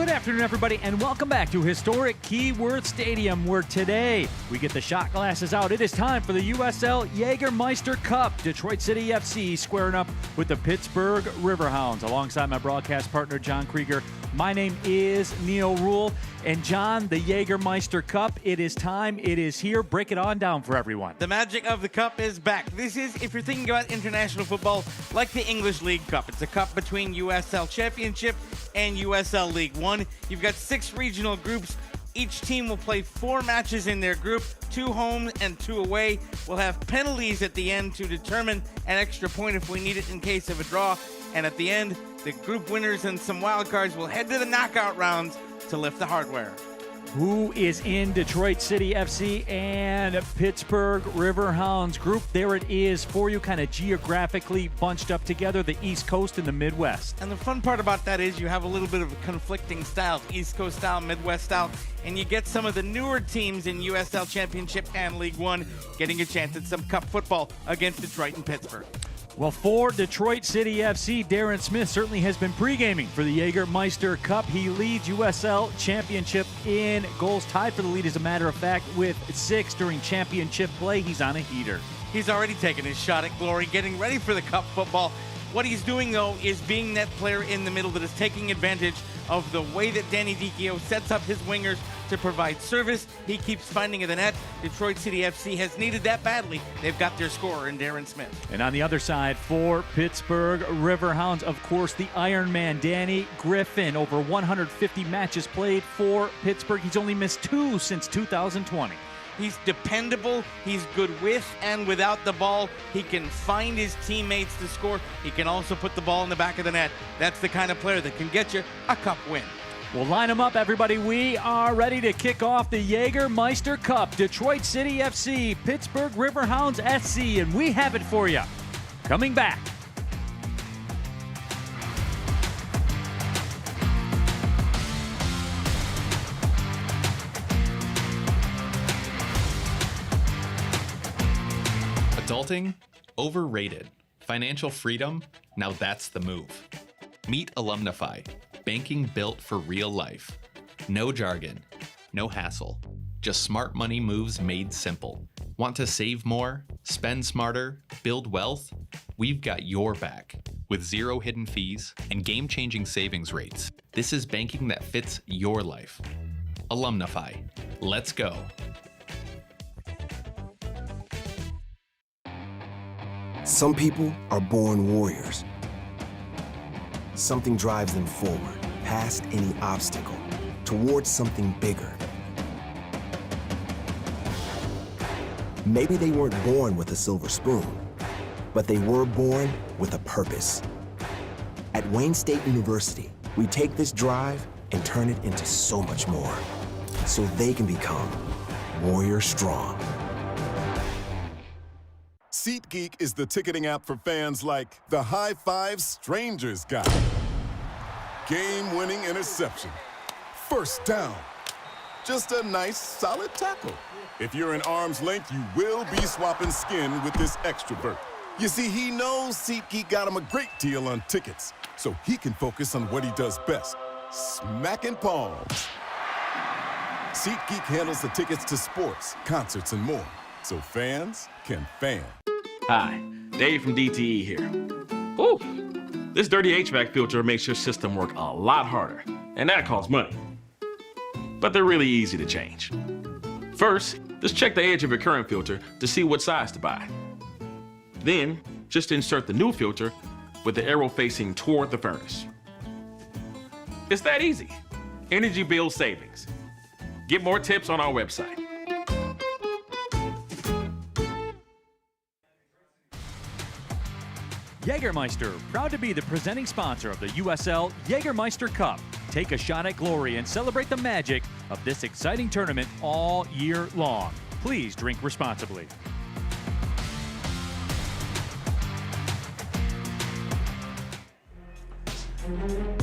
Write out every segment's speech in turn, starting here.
Good afternoon, everybody, and welcome back to historic Keyworth Stadium, where today we get the shot glasses out. It is time for the USL Jägermeister Cup. Detroit City FC squaring up with the Pittsburgh Riverhounds. Alongside my broadcast partner, John Krieger, my name is Neil Rule. And John, the Jägermeister Cup, it is time. It is here. Break it on down for everyone. The magic of the cup is back. This is, if you're thinking about international football, like the English League Cup. It's a cup between USL Championship and USL League One. You've got 6 regional groups. Each team will play 4 matches in their group, 2 home and 2 away. We'll have penalties at the end to determine an extra point if we need it in case of a draw. And at the end, the group winners and some wild cards will head to the knockout rounds to lift the hardware. Who is in Detroit City FC and Pittsburgh Riverhounds group? There it is for you, kind of geographically bunched up together, the East Coast and the Midwest. And the fun part about that is you have a little bit of a conflicting styles, East Coast style, Midwest style, and you get some of the newer teams in USL Championship and League One getting a chance at some cup football against Detroit and Pittsburgh. Well, for Detroit City FC, Darren Smith certainly has been pre-gaming for the Jägermeister Cup. He leads USL Championship in goals, tied for the lead, as a matter of fact, with 6 during championship play. He's on a heater. He's already taken his shot at glory, getting ready for the cup football. What he's doing, though, is being that player in the middle that is taking advantage of the way that Danny Dicchio sets up his wingers to provide service. He keeps finding the net. Detroit City FC has needed that badly. They've got their scorer in Darren Smith. And on the other side, for Pittsburgh Riverhounds, of course, the Iron Man, Danny Griffin. Over 150 matches played for Pittsburgh. He's only missed 2 since 2020. He's dependable. He's good with and without the ball. He can find his teammates to score. He can also put the ball in the back of the net. That's the kind of player that can get you a cup win. We'll line them up, everybody. We are ready to kick off the Jägermeister Cup. Detroit City FC, Pittsburgh Riverhounds SC, and we have it for you. Coming back. Adulting? Overrated. Financial freedom? Now that's the move. Meet Alumnify. Banking built for real life. No jargon. No hassle. Just smart money moves made simple. Want to save more? Spend smarter? Build wealth? We've got your back. With 0 hidden fees and game-changing savings rates. This is banking that fits your life. Alumnify. Let's go. Some people are born warriors. Something drives them forward, past any obstacle, towards something bigger. Maybe they weren't born with a silver spoon, but they were born with a purpose. At Wayne State University, we take this drive and turn it into so much more, so they can become warrior strong. SeatGeek is the ticketing app for fans like the high-five strangers guy. Game-winning interception. First down. Just a nice, solid tackle. If you're in arm's length, you will be swapping skin with this extrovert. You see, he knows SeatGeek got him a great deal on tickets, so he can focus on what he does best, smacking palms. SeatGeek handles the tickets to sports, concerts, and more, so fans can fan. Hi, Dave from DTE here. Ooh, this dirty HVAC filter makes your system work a lot harder, and that costs money. But they're really easy to change. First, just check the edge of your current filter to see what size to buy. Then, just insert the new filter with the arrow facing toward the furnace. It's that easy. Energy bill savings. Get more tips on our website. Jägermeister, proud to be the presenting sponsor of the USL Jägermeister Cup. Take a shot at glory and celebrate the magic of this exciting tournament all year long. Please drink responsibly.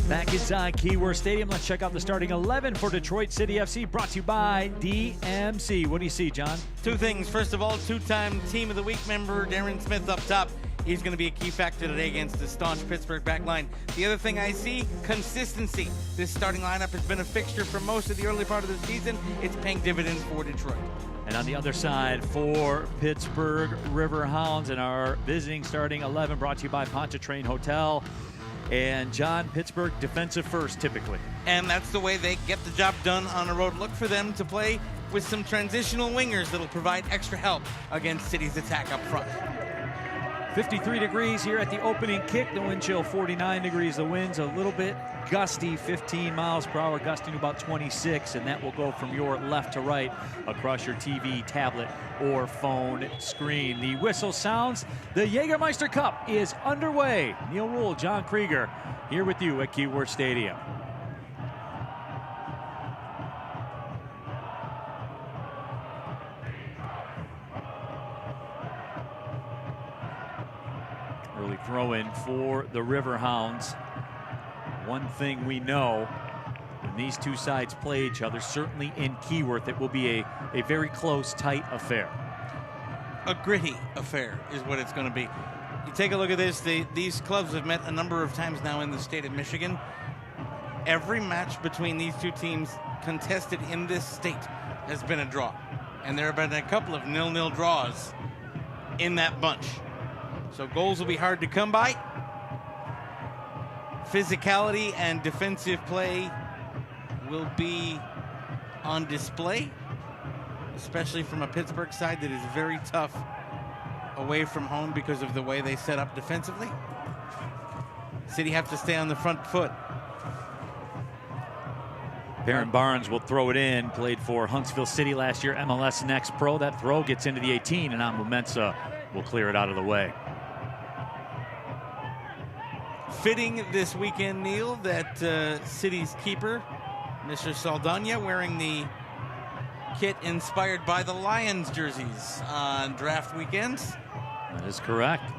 Back inside Keyworth Stadium, let's check out the starting 11 for Detroit City FC, brought to you by DMC. What do you see, John? 2 things. First of all, 2-time Team of the Week member Darren Smith up top. He's going to be a key factor today against the staunch Pittsburgh back line. The other thing I see, consistency. This starting lineup has been a fixture for most of the early part of the season. It's paying dividends for Detroit. And on the other side for Pittsburgh Riverhounds and our visiting starting 11 brought to you by Pontchartrain Hotel. And John, Pittsburgh defensive first typically. And that's the way they get the job done on the road. Look for them to play with some transitional wingers that'll provide extra help against City's attack up front. 53 degrees here at the opening kick. The wind chill 49 degrees. The wind's a little bit gusty, 15 miles per hour, gusting to about 26, and that will go from your left to right across your TV, tablet, or phone screen. The whistle sounds. The Jägermeister Cup is underway. Neil Rule, John Krieger, here with you at Keyworth Stadium. Early throw-in for the Riverhounds. One thing we know, when these two sides play each other, certainly in Keyworth, it will be a very close, tight affair. A gritty affair is what it's going to be. You take a look at this. These clubs have met a number of times now in the state of Michigan. Every match between these two teams contested in this state has been a draw. And there have been a couple of 0-0 draws in that bunch. So goals will be hard to come by. Physicality and defensive play will be on display, especially from a Pittsburgh side that is very tough away from home because of the way they set up defensively. City have to stay on the front foot. Baron Barnes will throw it in. Played for Huntsville City last year, MLS Next Pro. That throw gets into the 18, and Mensa will clear it out of the way. Fitting this weekend, Neil, that City's keeper, Mr. Saldana, wearing the kit inspired by the Lions jerseys on draft weekends. That is correct.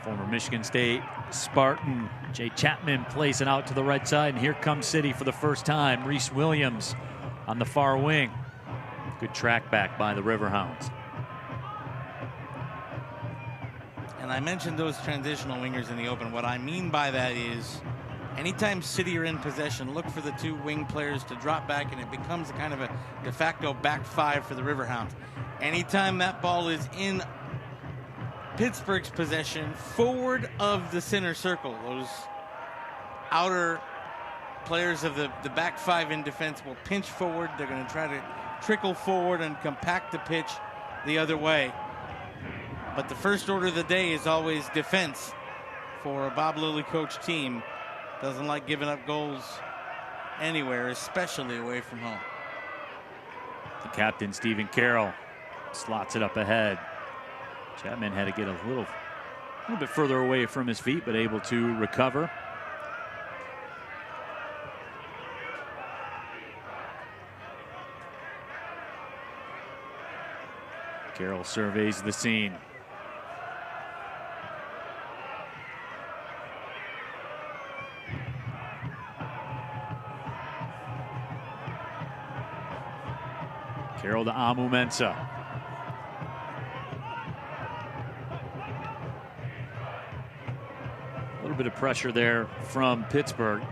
Former Michigan State Spartan Jay Chapman plays it out to the right side, and here comes City for the first time. Reese Williams on the far wing. Good track back by the Riverhounds. And I mentioned those transitional wingers in the open. What I mean by that is anytime City are in possession, look for the two wing players to drop back, and it becomes a kind of a de facto back five for the Riverhounds. Anytime that ball is in Pittsburgh's possession, forward of the center circle, those outer players of the back five in defense will pinch forward. They're going to try to trickle forward and compact the pitch the other way. But the first order of the day is always defense for a Bob Lilly coach team. Doesn't like giving up goals anywhere, especially away from home. The captain, Stephen Carroll, slots it up ahead. Chapman had to get a little bit further away from his feet, but able to recover. Carroll surveys the scene. Carroll to Mensa. A little bit of pressure there from Pittsburgh.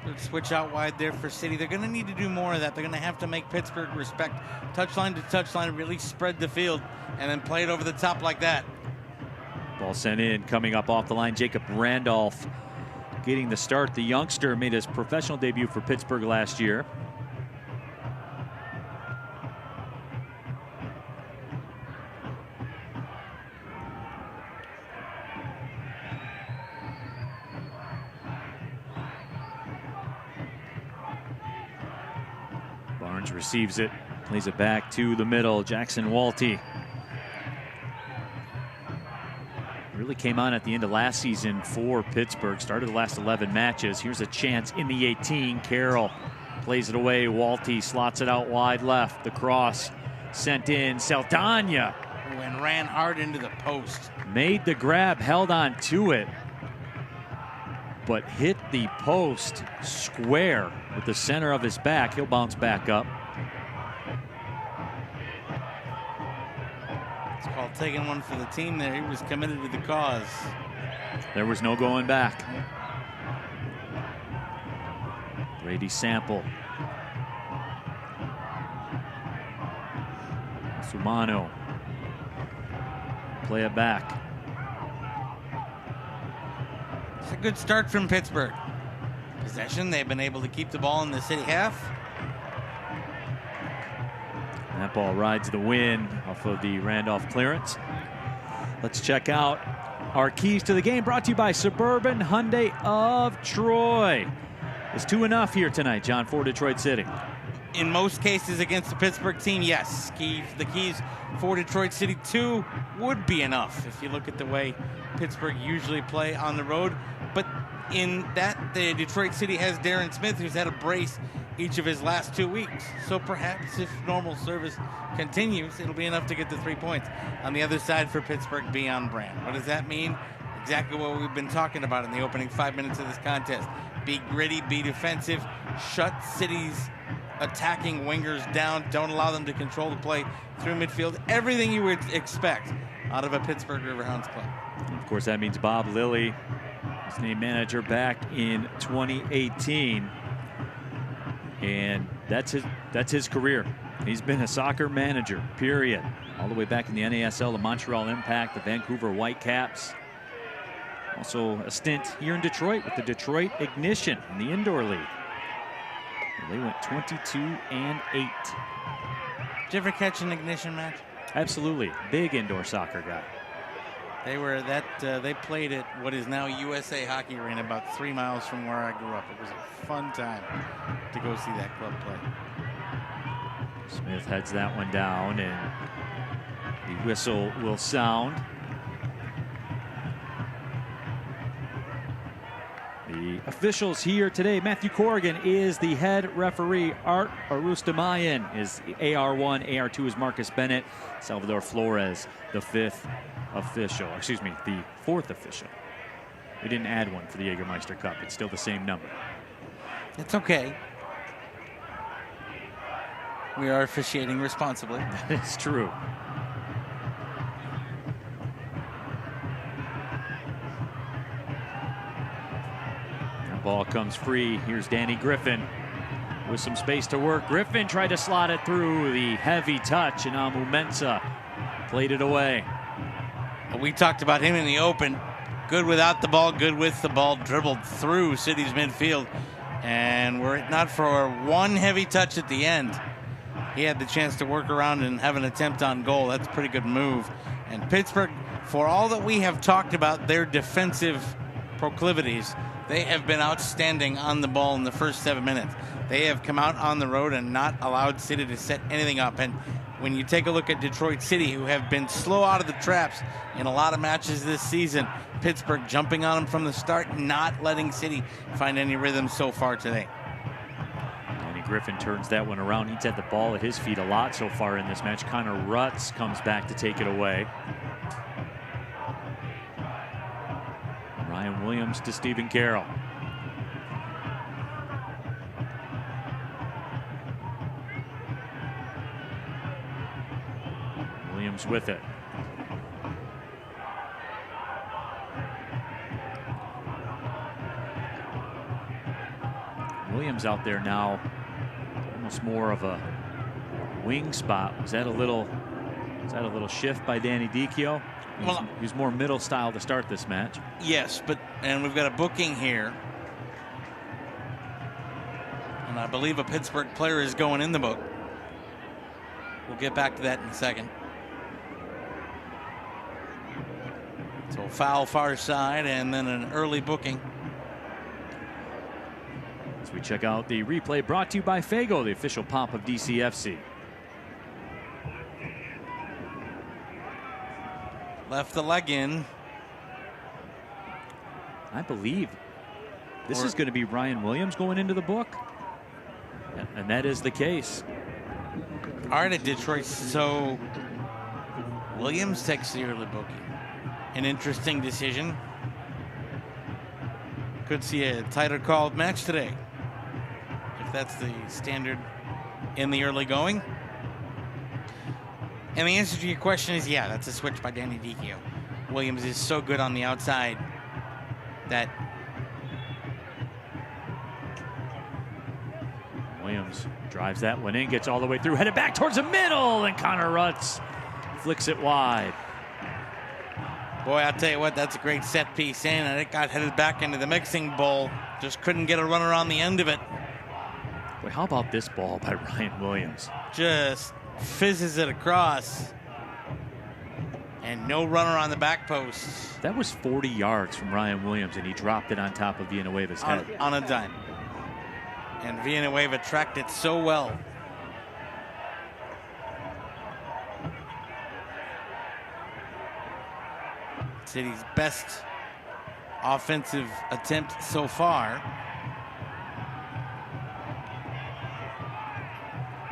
Good switch out wide there for City. They're going to need to do more of that. They're going to have to make Pittsburgh respect touchline to touchline, really spread the field, and then play it over the top like that. Ball sent in, coming up off the line. Jacob Randolph getting the start. The youngster made his professional debut for Pittsburgh last year. Barnes receives it, plays it back to the middle. Jackson Walty really came on at the end of last season for Pittsburgh. Started the last 11 matches. Here's a chance in the 18. Carroll plays it away. Walty slots it out wide left. The cross sent in. Saldana. And ran hard into the post. Made the grab, held on to it. but hit the post square with the center of his back. He'll bounce back up. It's called taking one for the team there. He was committed to the cause. There was no going back. Brady Sample. Sumano. Play it back. It's a good start from Pittsburgh. Possession, they've been able to keep the ball in the city half. That ball rides the wind off of the Randolph clearance. Let's check out our keys to the game, brought to you by Suburban Hyundai of Troy. Is 2 enough here tonight, John, for Detroit City? In most cases against the Pittsburgh team, yes. The keys for Detroit City 2 would be enough if you look at the way Pittsburgh usually play on the road. But in that, the Detroit City has Darren Smith, who's had a brace each of his last 2 weeks. So perhaps if normal service continues, it'll be enough to get the 3 points. On the other side for Pittsburgh, be on brand. What does that mean? Exactly what we've been talking about in the opening 5 minutes of this contest. Be gritty, be defensive, shut City's attacking wingers down, don't allow them to control the play through midfield. Everything you would expect out of a Pittsburgh Riverhounds club. And of course, that means Bob Lilly was named manager back in 2018. And that's his career. He's been a soccer manager, period. All the way back in the NASL, the Montreal Impact, the Vancouver Whitecaps. Also a stint here in Detroit with the Detroit Ignition in the indoor league. They went 22-8. Did you ever catch an Ignition match? Absolutely. Big indoor soccer guy. They played at what is now USA Hockey Arena, about 3 miles from where I grew up. It was a fun time to go see that club play. Smith heads that one down, and the whistle will sound. The officials here today: Matthew Corrigan is the head referee. Art Arustamayan is AR1. AR2 is Marcus Bennett. Salvador Flores, the fifth official. Excuse me, the fourth official. We didn't add one for the Jägermeister Cup. It's still the same number. It's okay. We are officiating responsibly. That is true. Ball comes free. Here's Danny Griffin with some space to work. Griffin tried to slot it through. The heavy touch, and Amu Mensah played it away. We talked about him in the open. Good without the ball, good with the ball. Dribbled through City's midfield. And were it not for one heavy touch at the end, he had the chance to work around and have an attempt on goal. That's a pretty good move. And Pittsburgh, for all that we have talked about their defensive proclivities, they have been outstanding on the ball in the first 7 minutes. They have come out on the road and not allowed City to set anything up. And when you take a look at Detroit City, who have been slow out of the traps in a lot of matches this season, Pittsburgh jumping on them from the start, not letting City find any rhythm so far today. Danny Griffin turns that one around. He's had the ball at his feet a lot so far in this match. Connor Rutz comes back to take it away. Ryan Williams to Stephen Carroll. Williams with it. Williams out there now, almost more of a wing spot. Was that a little shift by Danny Dicchio? He was more middle style to start this match. Yes, and we've got a booking here. And I believe a Pittsburgh player is going in the book. We'll get back to that in a second. So foul far side and then an early booking. As we check out the replay, brought to you by Fago, the official pop of DCFC. Left the leg in. I believe this is going to be Ryan Williams going into the book. And that is the case. All right, at Detroit. So Williams takes the early booking. An interesting decision. Could see a tighter called match today, if that's the standard in the early going. And the answer to your question is yeah, that's a switch by Danny Dicchio. Williams is so good on the outside that Williams drives that one in, gets all the way through, headed back towards the middle, and Connor Rutz flicks it wide. Boy, I'll tell you what, that's a great set piece in, and it got headed back into the mixing bowl. Just couldn't get a runner on the end of it. Boy, how about this ball by Ryan Williams? Just fizzes it across. And no runner on the back post. That was 40 yards from Ryan Williams, and he dropped it on top of Villanueva's head. On a dime. And Villanueva tracked it so well. City's best offensive attempt so far.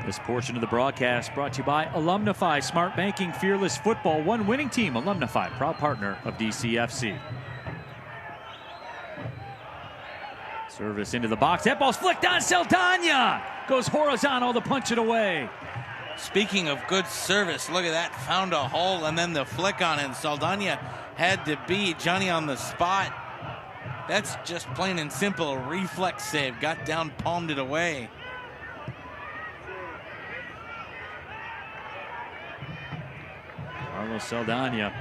This portion of the broadcast brought to you by Alumnify, smart banking, fearless football, one winning team. Alumnify, proud partner of DCFC. Service into the box. That ball's flicked on Saldana. Goes horizontal to punch it away. Speaking of good service, look at that. Found a hole and then the flick on it. Saldana had to be Johnny on the spot. That's just plain and simple a reflex save. Got down, palmed it away. Carlos Saldana,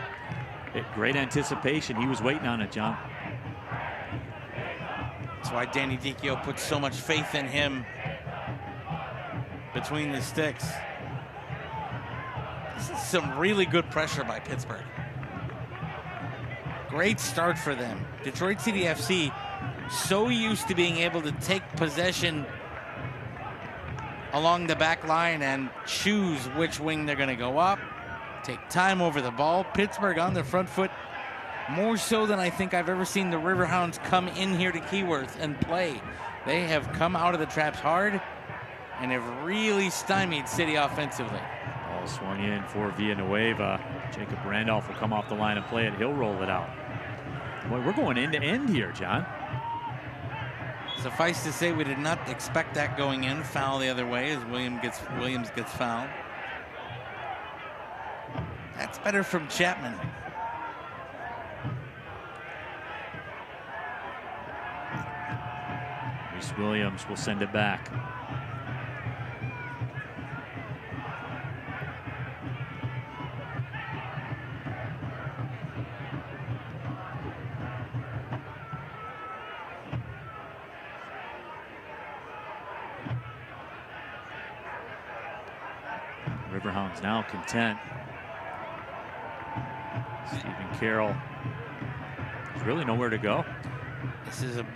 great anticipation. He was waiting on it, John. That's why Danny Dicchio put so much faith in him between the sticks. This is some really good pressure by Pittsburgh. Great start for them. Detroit City FC so used to being able to take possession along the back line and choose which wing they're going to go up. Take time over the ball. Pittsburgh on their front foot more so than I think I've ever seen the Riverhounds come in here to Keyworth and play. They have come out of the traps hard and have really stymied City offensively. Ball swung in for Villanueva. Jacob Randolph will come off the line and play it. He'll roll it out. Boy, we're going end to end here, John. Suffice to say, we did not expect that going in. Foul the other way as Williams gets fouled. That's better from Chapman. Reese Williams will send it back. Riverhounds now content. Stephen Carroll. There's really nowhere to go.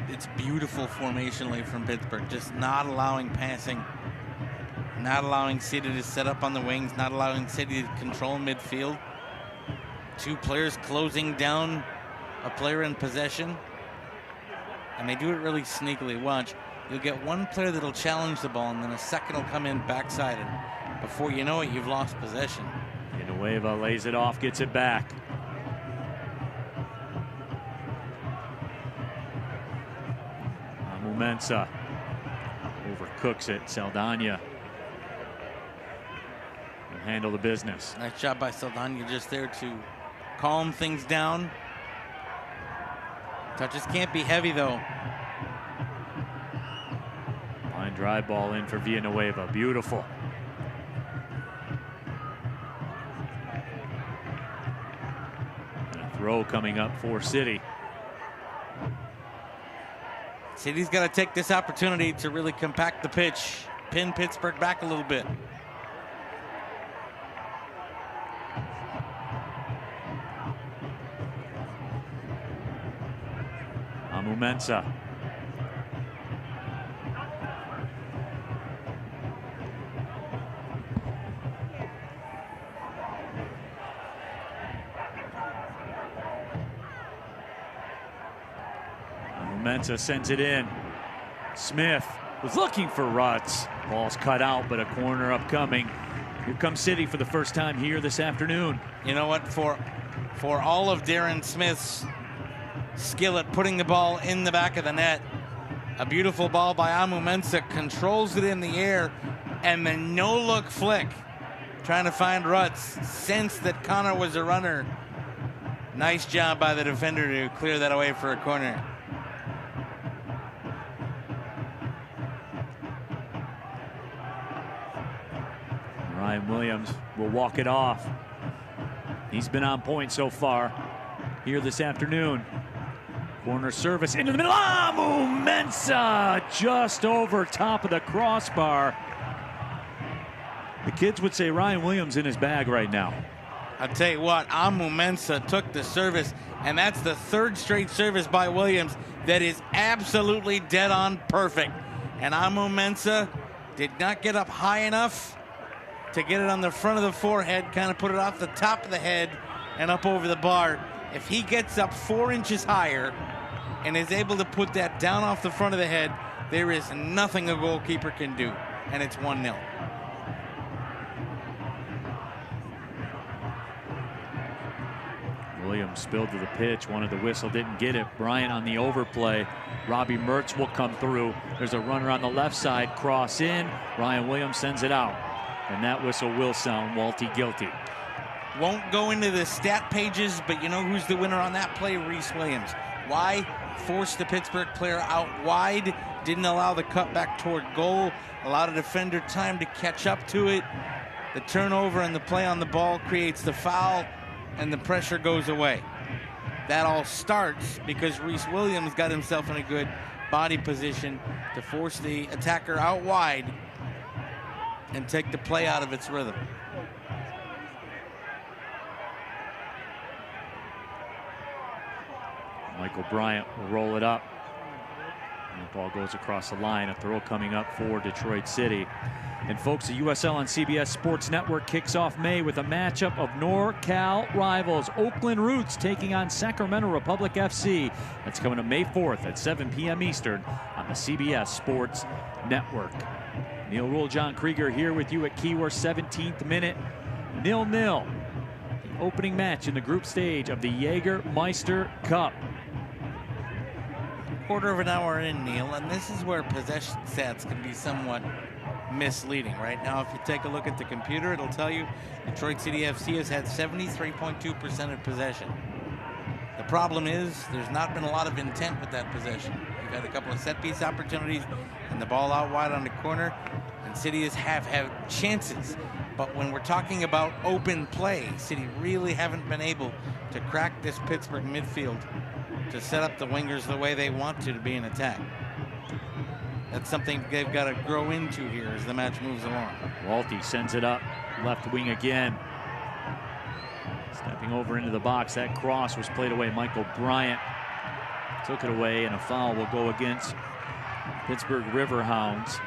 It's beautiful formationally from Pittsburgh. Just not allowing passing. Not allowing City to set up on the wings. Not allowing City to control midfield. Two players closing down a player in possession. And they do it really sneakily. Watch. You'll get one player that'll challenge the ball and then a second will come in backside. And before you know it, you've lost possession. Villanueva lays it off, gets it back. Mensa overcooks it. Saldana will handle the business. Nice job by Saldana, just there to calm things down. Touches can't be heavy though. Line drive ball in for Villanueva. Beautiful. And a throw coming up for City. City's got to take this opportunity to really compact the pitch, pin Pittsburgh back a little bit. Mensa. Mensa sends it in. Smith was looking for Rutz. Ball's cut out, but a corner upcoming. Here comes City for the first time here this afternoon. You know what? For all of Darren Smith's skill at putting the ball in the back of the net. A beautiful ball by Amu Mensah, controls it in the air, and the no-look flick, trying to find Rutz, sensed that Connor was a runner. Nice job by the defender to clear that away for a corner. Ryan Williams will walk it off. He's been on point so far here this afternoon. Corner service into the middle. Amu Mensah just over top of the crossbar. The kids would say Ryan Williams in his bag right now. I'll tell you what, Amu Mensah took the service, and that's the third straight service by Williams that is absolutely dead on perfect. And Amu Mensah did not get up high enough to get it on the front of the forehead, kind of put it off the top of the head and up over the bar. If he gets up 4 inches higher and is able to put that down off the front of the head, there is nothing a goalkeeper can do, and it's 1-0. Williams spilled to the pitch, wanted the whistle, didn't get it. Bryant on the overplay. Robbie Mertz will come through. There's a runner on the left side, cross in. Ryan Williams sends it out. And that whistle will sound Walty guilty. Won't go into the stat pages, but you know who's the winner on that play? Reese Williams. Why? Forced the Pittsburgh player out wide, didn't allow the cutback toward goal, allowed a defender time to catch up to it. The turnover and the play on the ball creates the foul, and the pressure goes away. That all starts because Reese Williams got himself in a good body position to force the attacker out wide and take the play out of its rhythm. Michael Bryant will roll it up. And the ball goes across the line. A throw coming up for Detroit City. And folks, the USL on CBS Sports Network kicks off May with a matchup of NorCal rivals. Oakland Roots taking on Sacramento Republic FC. That's coming up May 4th at 7 p.m. Eastern on the CBS Sports Network. Neil Rule, John Krieger here with you at Keyworth, 17th minute, 0-0. The opening match in the group stage of the Jägermeister Cup. Quarter of an hour in, Neil, and this is where possession stats can be somewhat misleading. Right now, if you take a look at the computer, it'll tell you Detroit City FC has had 73.2% of possession. The problem is there's not been a lot of intent with that possession. You've had a couple of set-piece opportunities and the ball out wide on the corner, and City have had chances. But when we're talking about open play, City really haven't been able to crack this Pittsburgh midfield to set up the wingers the way they want to be in attack. That's something they've got to grow into here as the match moves along. Walty sends it up, left wing again. Stepping over into the box, that cross was played away. Michael Bryant took it away, and a foul will go against Pittsburgh Riverhounds.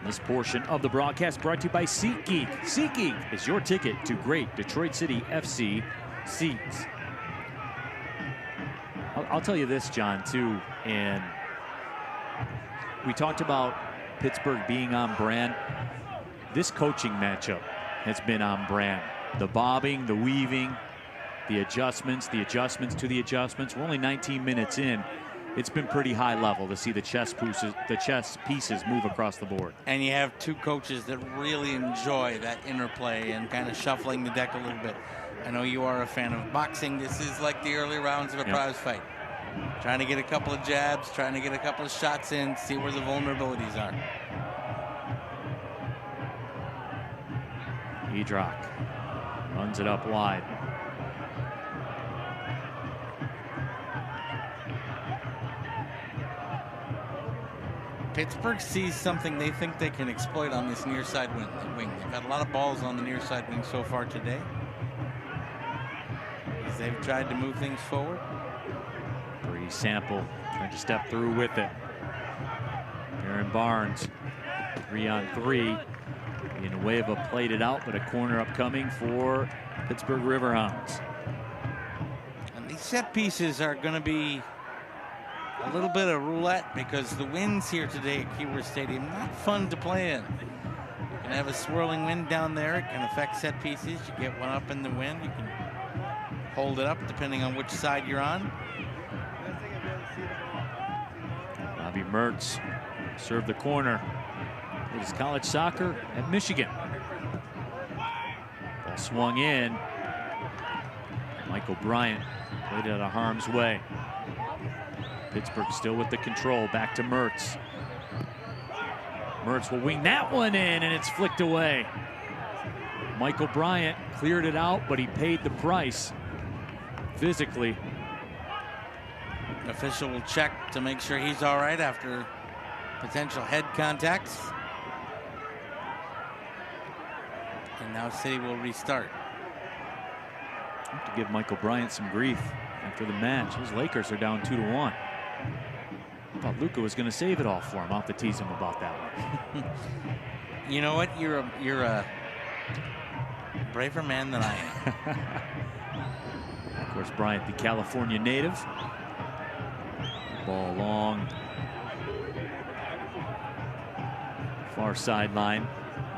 This portion of the broadcast brought to you by SeatGeek. SeatGeek is your ticket to great Detroit City FC seats. I'll tell you this, John, too, and we talked about Pittsburgh being on brand. This coaching matchup has been on brand. The bobbing, the weaving, the adjustments to the adjustments. We're only 19 minutes in. It's been pretty high level to see the chess pieces move across the board. And you have two coaches that really enjoy that interplay and kind of shuffling the deck a little bit. I know you are a fan of boxing. This is like the early rounds of a prize fight. Trying to get a couple of jabs, trying to get a couple of shots in, see where the vulnerabilities are. Edrock runs it up wide. Pittsburgh sees something they think they can exploit on this near side wing. They've had a lot of balls on the near side wing so far today, as they've tried to move things forward. Bree Sample trying to step through with it. Aaron Barnes, 3-on-3. Villanueva played it out, but a corner upcoming for Pittsburgh Riverhounds. And these set pieces are going to be a little bit of roulette because the winds here today at Keyworth Stadium not fun to play in. Gonna have a swirling wind down there. It can affect set pieces. You get one up in the wind, you can hold it up depending on which side you're on. Bobby Mertz served the corner. It is college soccer at Michigan. Ball swung in. Michael Bryant played it out of harm's way. Pittsburgh still with the control. Back to Mertz. Mertz will wing that one in, and it's flicked away. Michael Bryant cleared it out, but he paid the price physically. Official will check to make sure he's all right after potential head contacts. And now City will restart. I have to give Michael Bryant some grief after the match. His Lakers are down 2-1. I thought Luka was going to save it all for him. I'll have to tease him about that one. You know what? You're a braver man than I am. Of course, Bryant, the California native. Ball long. Far sideline.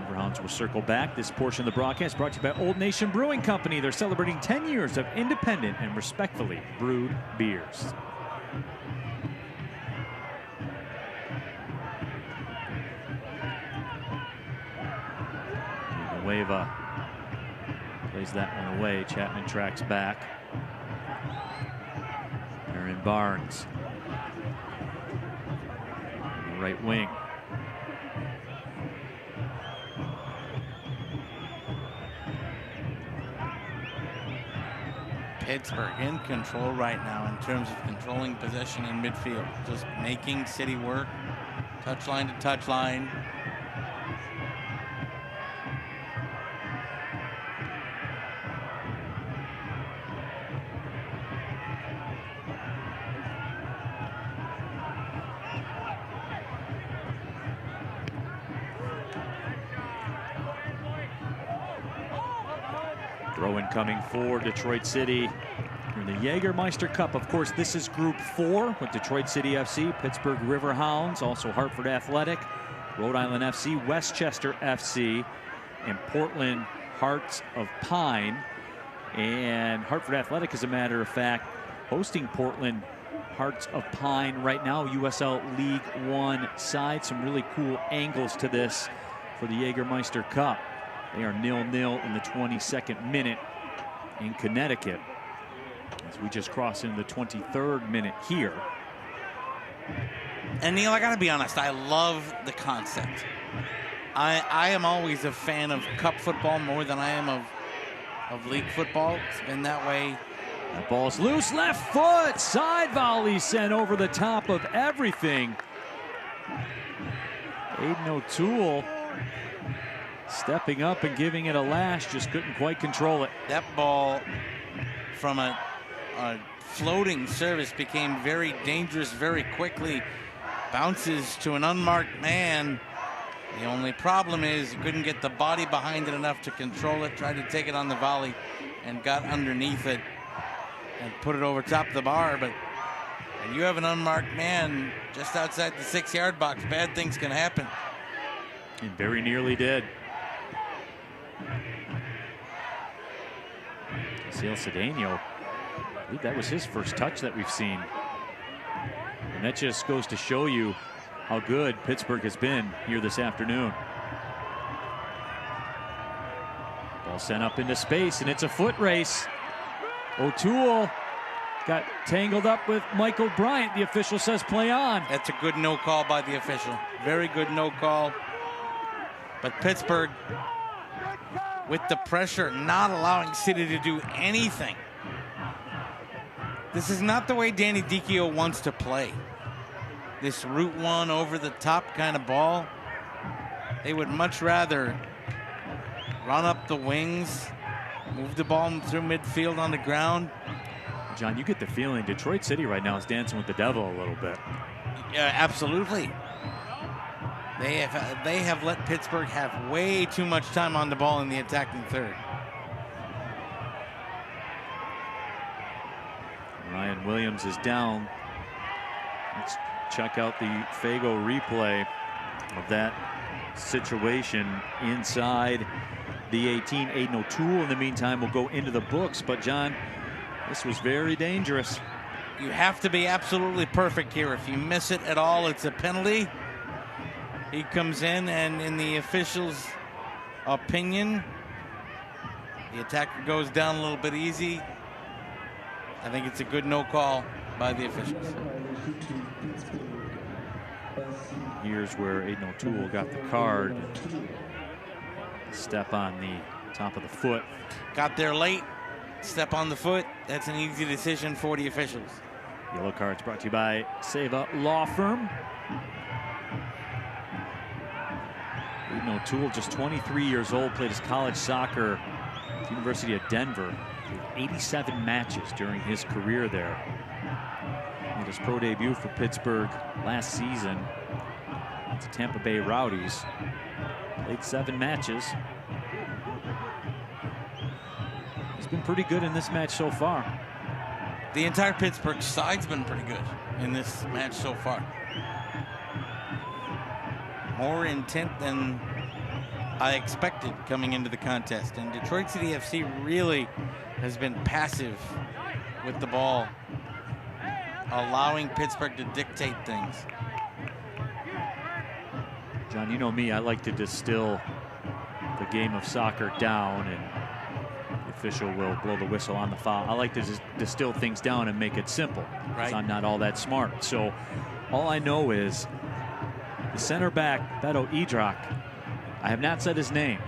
Riverhounds will circle back. This portion of the broadcast brought to you by Old Nation Brewing Company. They're celebrating 10 years of independent and respectfully brewed beers. Nueva plays that one away. Chapman tracks back. Aaron Barnes. On the right wing. Pittsburgh in control right now in terms of controlling possession in midfield. Just making City work. Touchline to touchline. Throw-in coming for Detroit City in the Jägermeister Cup. Of course, this is Group 4 with Detroit City FC, Pittsburgh Riverhounds, also Hartford Athletic, Rhode Island FC, Westchester FC, and Portland Hearts of Pine. And Hartford Athletic, as a matter of fact, hosting Portland Hearts of Pine right now, USL League One side. Some really cool angles to this for the Jägermeister Cup. They are 0-0 in the 22nd minute in Connecticut, as we just cross into the 23rd minute here. And Neil, I gotta be honest, I love the concept. I am always a fan of cup football more than I am of league football. It's been that way. That ball's loose, left foot, side volley sent over the top of everything. Aiden O'Toole stepping up and giving it a lash, just couldn't quite control it. That ball from a floating service became very dangerous very quickly. Bounces to an unmarked man. The only problem is he couldn't get the body behind it enough to control it. Tried to take it on the volley and got underneath it and put it over top of the bar. But when you have an unmarked man just outside the 6-yard box, bad things can happen. And very nearly did. Sale Cedeno, I believe that was his first touch that we've seen. And that just goes to show you how good Pittsburgh has been here this afternoon. Ball sent up into space, and it's a foot race. O'Toole got tangled up with Michael Bryant. The official says play on. That's a good no call by the official. Very good no call. But Pittsburgh, with the pressure, not allowing City to do anything. This is not the way Danny Dicchio wants to play. This route one over the top kind of ball. They would much rather run up the wings, move the ball through midfield on the ground. John, you get the feeling Detroit City right now is dancing with the devil a little bit. Yeah, absolutely. They have let Pittsburgh have way too much time on the ball in the attacking third. Ryan Williams is down. Let's check out the Fago replay of that situation inside the 18. Aiden O'Toole, in the meantime, will go into the books. But, John, this was very dangerous. You have to be absolutely perfect here. If you miss it at all, it's a penalty. He comes in, and in the official's opinion, the attacker goes down a little bit easy. I think it's a good no call by the officials. Here's where Aiden O'Toole got the card. Step on the top of the foot. Got there late. Step on the foot. That's an easy decision for the officials. Yellow cards brought to you by Seva Law Firm. Aiden O'Toole, just 23 years old, played his college soccer at the University of Denver. 87 matches during his career there. Made his pro debut for Pittsburgh last season. It's Tampa Bay Rowdies. Played 7 matches. He's been pretty good in this match so far. The entire Pittsburgh side's been pretty good in this match so far. More intent than I expected coming into the contest. And Detroit City FC really has been passive with the ball, allowing Pittsburgh to dictate things. John, you know me, I like to distill the game of soccer down, and the official will blow the whistle on the foul. I like to just distill things down and make it simple, because I'm not all that smart. So all I know is the center back, Beto Idrak, I have not said his name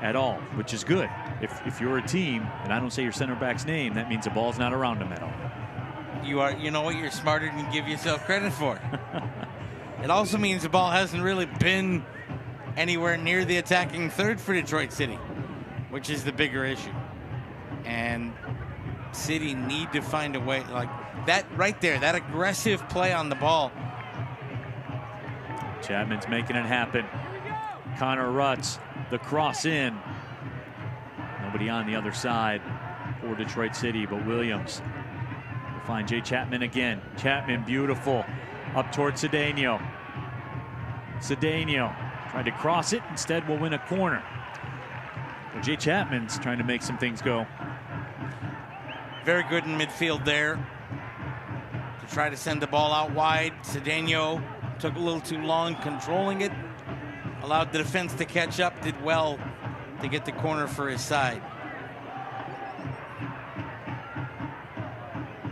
at all, which is good. If you're a team and I don't say your center back's name, that means the ball's not around him at all. You know what, you're smarter than you give yourself credit for. It also means the ball hasn't really been anywhere near the attacking third for Detroit City, which is the bigger issue. And City need to find a way, like that right there, that aggressive play on the ball. Chapman's making it happen. Connor Rutz, the cross in. Nobody on the other side for Detroit City, but Williams will find Jay Chapman again. Chapman, beautiful, up towards Cedeno. Cedeno tried to cross it, instead will win a corner. Well, Jay Chapman's trying to make some things go. Very good in midfield there to try to send the ball out wide. Cedeno took a little too long controlling it, allowed the defense to catch up, did well to get the corner for his side.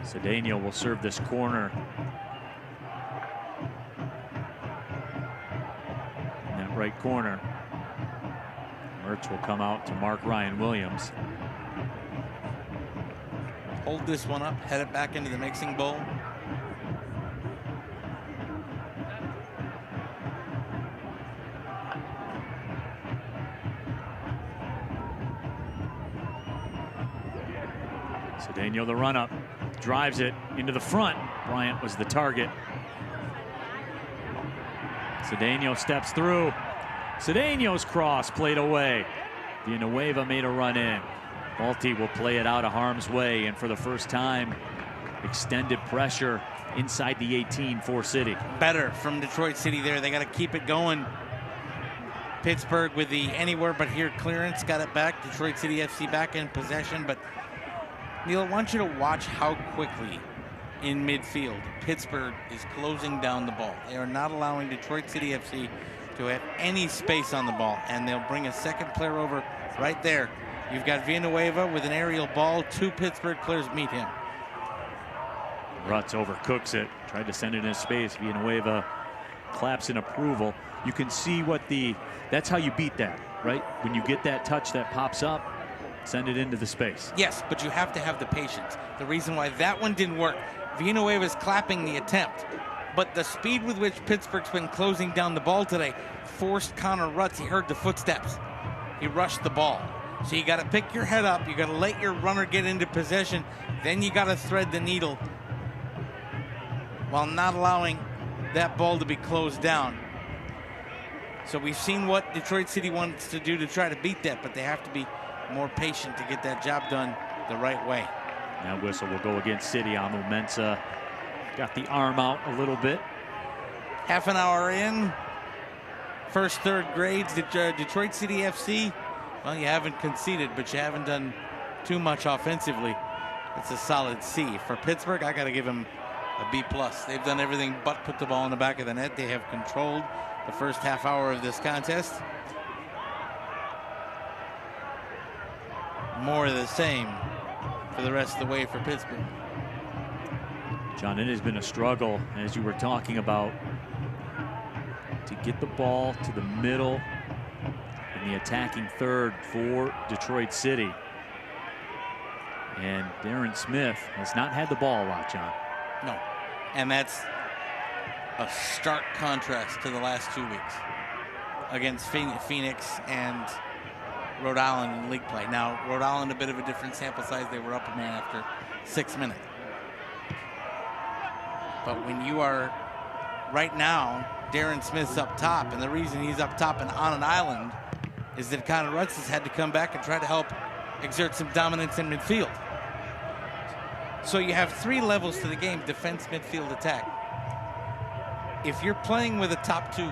Cedeno will serve this corner. In that right corner. Mertz will come out to mark Ryan Williams. Hold this one up, head it back into the mixing bowl. Cedeno the run up, drives it into the front. Bryant was the target. Cedeno steps through. Cedeno's cross played away. Villanueva made a run in. Balti will play it out of harm's way, and for the first time, extended pressure inside the 18 for City. Better from Detroit City there. They got to keep it going. Pittsburgh with the anywhere but here clearance, got it back. Detroit City FC back in possession, but Neil, I want you to watch how quickly in midfield Pittsburgh is closing down the ball. They are not allowing Detroit City FC to have any space on the ball, and they'll bring a second player over right there. You've got Villanueva with an aerial ball. 2 Pittsburgh players meet him. Rutz overcooks it, tried to send it in space. Villanueva claps in approval. You can see that's how you beat that, right? When you get that touch that pops up, send it into the space. Yes, but you have to have the patience. The reason why that one didn't work, Villanueva's clapping the attempt, but the speed with which Pittsburgh's been closing down the ball today forced Connor Rutz. He heard the footsteps. He rushed the ball. So you got to pick your head up. You got to let your runner get into possession. Then you got to thread the needle while not allowing that ball to be closed down. So we've seen what Detroit City wants to do to try to beat that, but they have to be more patient to get that job done the right way. That whistle will go against City. Amo Mensah got the arm out a little bit. Half an hour in, first third grades. Detroit City FC, well, you haven't conceded, but you haven't done too much offensively. It's a solid C. For Pittsburgh, I got to give them a B+. They've done everything but put the ball in the back of the net. They have controlled the first half hour of this contest. More of the same for the rest of the way for Pittsburgh. John, it has been a struggle, as you were talking about, to get the ball to the middle in the attacking third for Detroit City. And Darren Smith has not had the ball a lot, John. No, and that's a stark contrast to the last 2 weeks against Phoenix and Rhode Island in league play. Now, Rhode Island, a bit of a different sample size. They were up a man after 6 minutes. But when you are, right now, Darren Smith's up top, and the reason he's up top and on an island is that Connor Rutz has had to come back and try to help exert some dominance in midfield. So you have 3 levels to the game: defense, midfield, attack. If you're playing with a top 2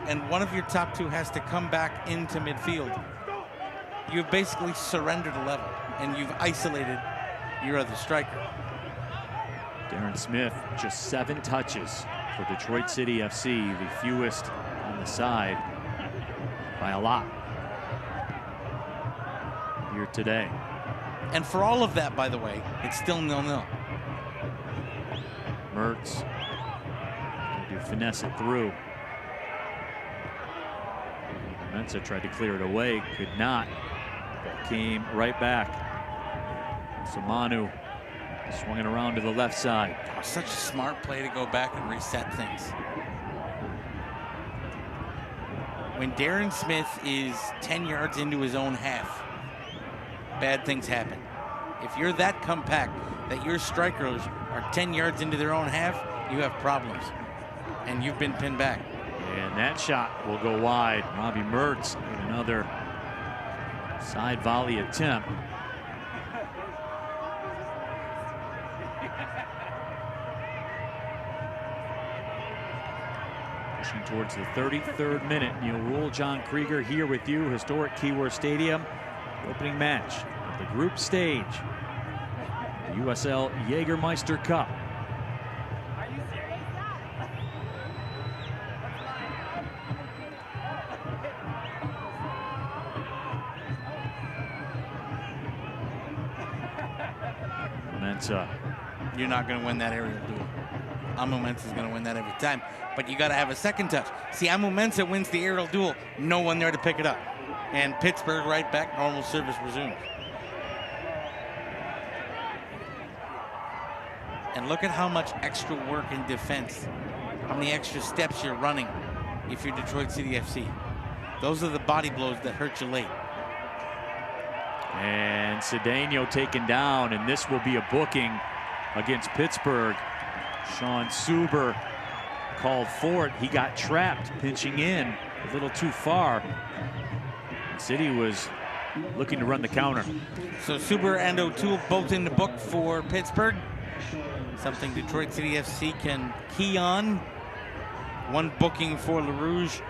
and one of your top 2 has to come back into midfield, you've basically surrendered a level and you've isolated your other striker. Darren Smith, just 7 touches for Detroit City FC, the fewest on the side by a lot here today. And for all of that, by the way, it's still 0-0. Mertz to finesse it through. Mensa tried to clear it away, could not. But came right back. So Manu swung it around to the left side. Oh, such a smart play to go back and reset things. When Darren Smith is 10 yards into his own half, bad things happen. If you're that compact that your strikers are 10 yards into their own half, you have problems. And you've been pinned back. And that shot will go wide. Robbie Mertz with another side volley attempt. Pushing towards the 33rd minute. Neil Rule, John Krieger here with you. Historic Keyworth Stadium. Opening match of the group stage. The USL Jägermeister Cup. Mensa. You're not going to win that aerial duel. Amu Mensah's going to win that every time. But you got to have a second touch. See, Amu Mensah wins the aerial duel. No one there to pick it up. And Pittsburgh right back. Normal service resumes. And look at how much extra work in defense. How many extra steps you're running if you're Detroit City FC. Those are the body blows that hurt you late. And Cedeno taken down, and this will be a booking against Pittsburgh. Sean Suber called for it. He got trapped, pinching in a little too far. City was looking to run the counter. So Suber and O'Toole both in the book for Pittsburgh. Something Detroit City FC can key on. One booking for LaRouge.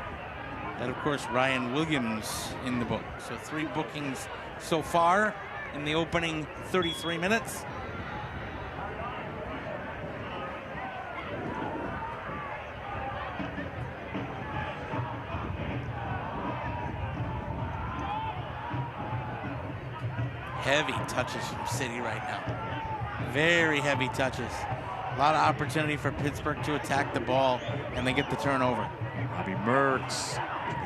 And of course, Ryan Williams in the book. So 3 bookings so far in the opening 33 minutes. Heavy touches from City right now. Very heavy touches. A lot of opportunity for Pittsburgh to attack the ball, and they get the turnover. Robbie Mertz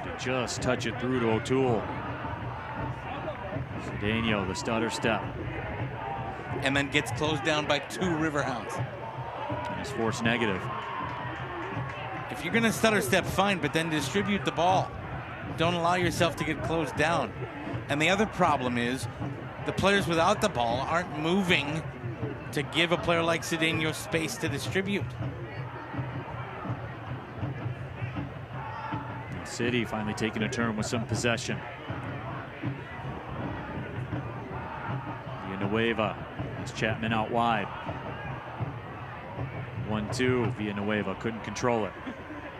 to just touch it through to O'Toole. Cedeno, the stutter step. And then gets closed down by 2 Riverhounds. And it's force negative. If you're going to stutter step, fine, but then distribute the ball. Don't allow yourself to get closed down. And the other problem is the players without the ball aren't moving to give a player like Cedeno space to distribute. City finally taking a turn with some possession. Villanueva has Chapman out wide. 1-2. Villanueva couldn't control it.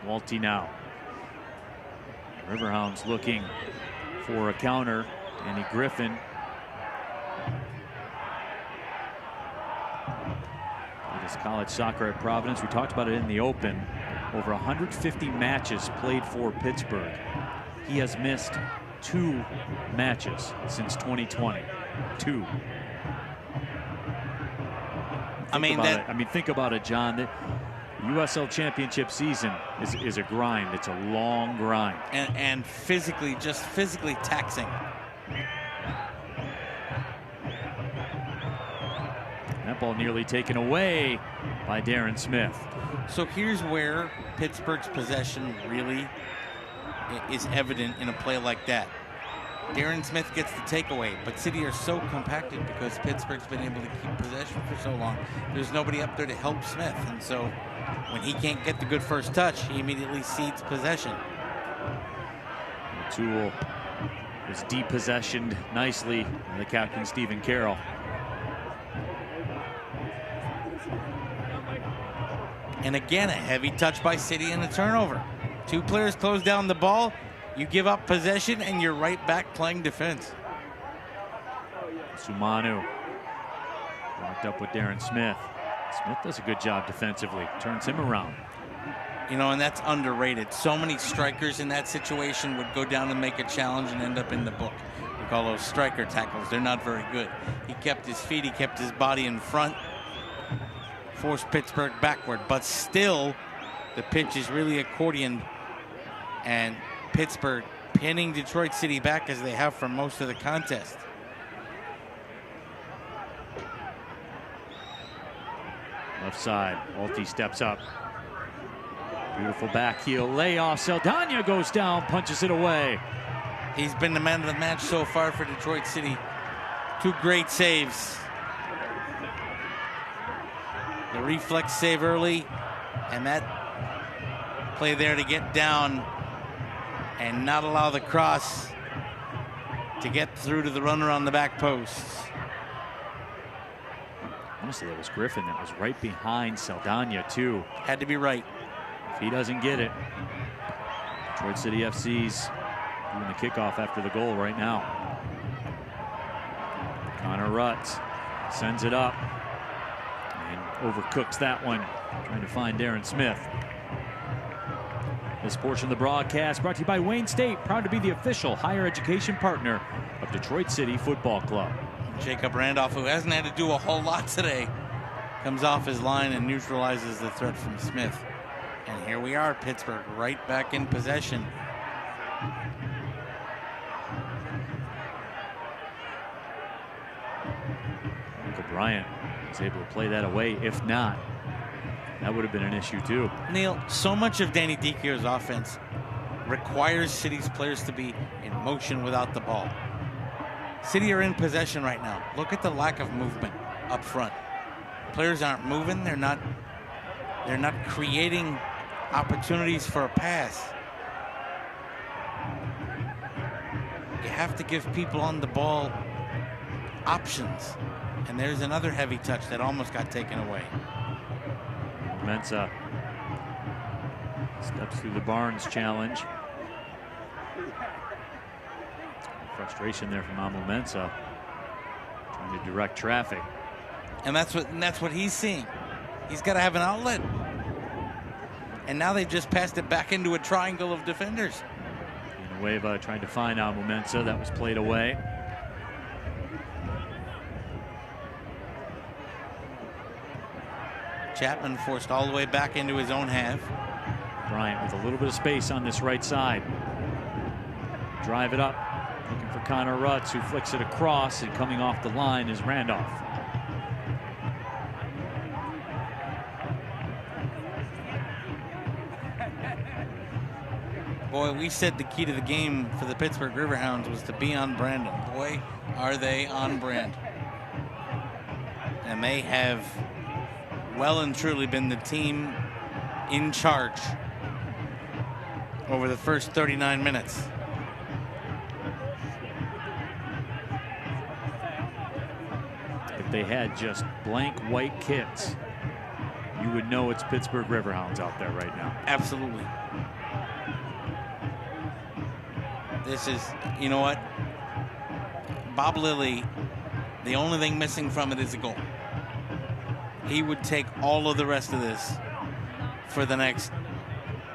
Walty now. Riverhounds looking for a counter. Andy Griffin. His college soccer at Providence. We talked about it in the open. Over 150 matches played for Pittsburgh. He has missed 2 matches since 2020. 2. Think about it, John. The USL Championship season is a grind. It's a long grind. And physically taxing. That ball nearly taken away by Darren Smith. So here's where Pittsburgh's possession really is evident in a play like that. Darren Smith gets the takeaway, but City are so compacted because Pittsburgh's been able to keep possession for so long. There's nobody up there to help Smith, and so when he can't get the good first touch, he immediately cedes possession. Tool is depossessioned nicely by the captain, Stephen Carroll. And again, a heavy touch by City and a turnover. 2 players close down the ball. You give up possession, and you're right back playing defense. Sumanu locked up with Darren Smith. Smith does a good job defensively, turns him around. You know, and that's underrated. So many strikers in that situation would go down and make a challenge and end up in the book. We call those striker tackles. They're not very good. He kept his feet, he kept his body in front, forced Pittsburgh backward, but still the pitch is really accordioned, and Pittsburgh pinning Detroit City back as they have for most of the contest. Left side, Alti steps up. Beautiful back heel layoff. Saldana goes down, punches it away. He's been the man of the match so far for Detroit City. 2 great saves. The reflex save early, and that play there to get down and not allow the cross to get through to the runner on the back post. Honestly, that was Griffin that was right behind Saldana too. Had to be right. If he doesn't get it, Detroit City FC's doing the kickoff after the goal right now. Connor Rutz sends it up and overcooks that one, trying to find Darren Smith. This portion of the broadcast brought to you by Wayne State, proud to be the official higher education partner of Detroit City Football Club. Jacob Randolph, who hasn't had to do a whole lot today, comes off his line and neutralizes the threat from Smith. And here we are, Pittsburgh right back in possession. Michael Bryant was able to play that away. If not, that would have been an issue too. Neil, so much of Danny Dicchio's offense requires City's players to be in motion without the ball. City are in possession right now. Look at the lack of movement up front. Players aren't moving. They're not creating opportunities for a pass. You have to give people on the ball options. And there's another heavy touch that almost got taken away. Mensa steps through the Barnes challenge. Frustration there from Amu Mensah, trying to direct traffic. And that's what he's seeing. He's got to have an outlet. And now they've just passed it back into a triangle of defenders. Villanueva trying to find Amu Mensah. That was played away. Chapman forced all the way back into his own half. Bryant with a little bit of space on this right side. Drive it up. Looking for Connor Rutz, who flicks it across, and coming off the line is Randolph. Boy, we said the key to the game for the Pittsburgh Riverhounds was to be on brand. Boy, are they on brand. And they have well and truly been the team in charge over the first 39 minutes. If they had just blank white kits, you would know it's Pittsburgh Riverhounds out there right now. Absolutely. This is, you know what? Bob Lilly, the only thing missing from it is a goal. He would take all of the rest of this for the next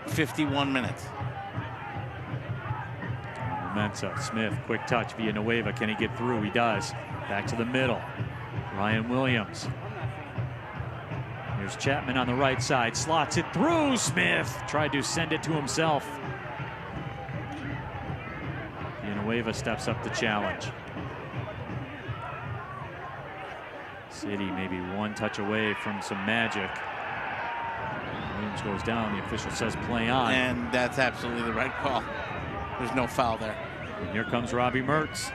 51 minutes. Mensa, Smith, quick touch via Nueva. Can he get through? He does. Back to the middle. Ryan Williams. Here's Chapman on the right side. Slots it through. Smith tried to send it to himself. Nueva steps up the challenge. City maybe one touch away from some magic. Williams goes down. The official says play on. And that's absolutely the right call. There's no foul there. And here comes Robbie Mertz.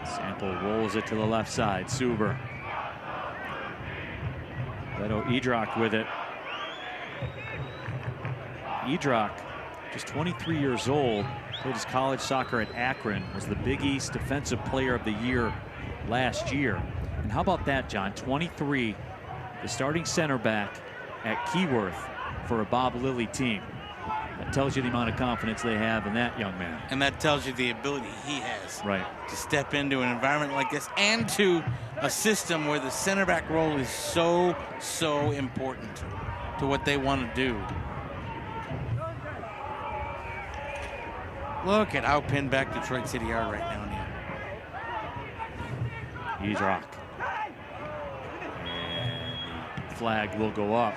Sample rolls it to the left side. Suber. Beto Edrock with it. Edrock, just 23 years old, played his college soccer at Akron, was the Big East Defensive Player of the Year last year. And how about that, John? 23, the starting center back at Keyworth for a Bob Lilly team. That tells you the amount of confidence they have in that young man. And that tells you the ability he has to step into an environment like this and to a system where the center back role is so important to what they want to do. Look at how pinned back Detroit City are right now, Neil. Edrock. And the flag will go up.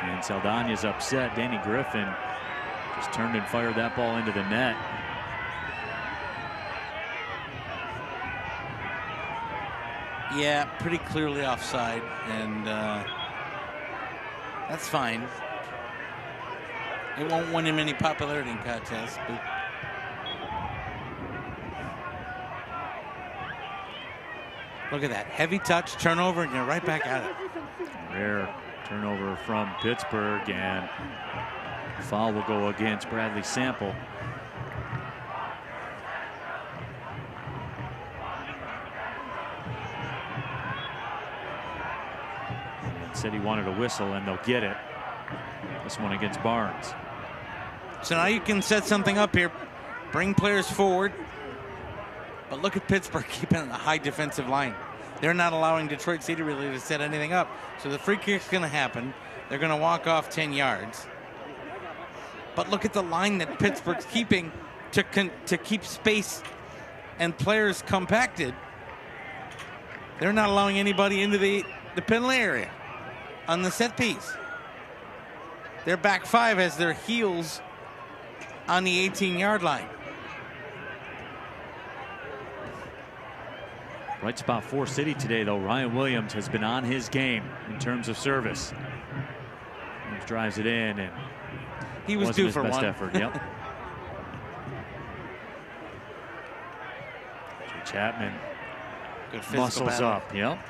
And Saldana's upset. Danny Griffin just turned and fired that ball into the net. Yeah, pretty clearly offside, and that's fine. It won't win him any popularity in contests, but look at that. Heavy touch, turnover, and you're right back at it. Rare turnover from Pittsburgh, and foul will go against Bradley Sample. And said he wanted a whistle, and they'll get it. This one against Barnes. So now you can set something up here, bring players forward, but look at Pittsburgh keeping a high defensive line. They're not allowing Detroit City really to set anything up. So the free kick's going to happen. They're going to walk off 10 yards. But look at the line that Pittsburgh's keeping to keep space and players compacted. They're not allowing anybody into the penalty area on the set piece. Their back five has their heels on the 18-yard line. Right spot for City today, though. Ryan Williams has been on his game in terms of service. He drives it in, and he was due for best one. Effort. Yep. Chapman good physical muscles battle. up. Yep.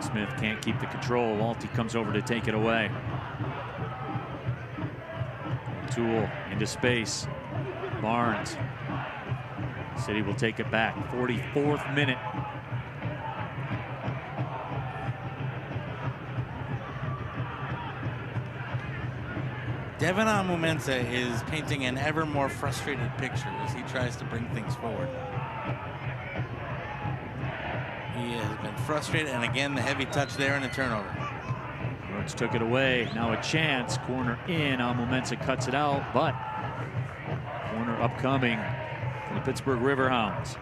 Smith can't keep the control. Walty comes over to take it away. Tool into space. Barnes. City will take it back. 44th minute. Devin Amumensa is painting an ever more frustrated picture as he tries to bring things forward. He has been frustrated, and again, the heavy touch there and a turnover. Rhodes took it away. Now a chance. Corner in. Amumensa cuts it out, but corner upcoming for the Pittsburgh Riverhounds.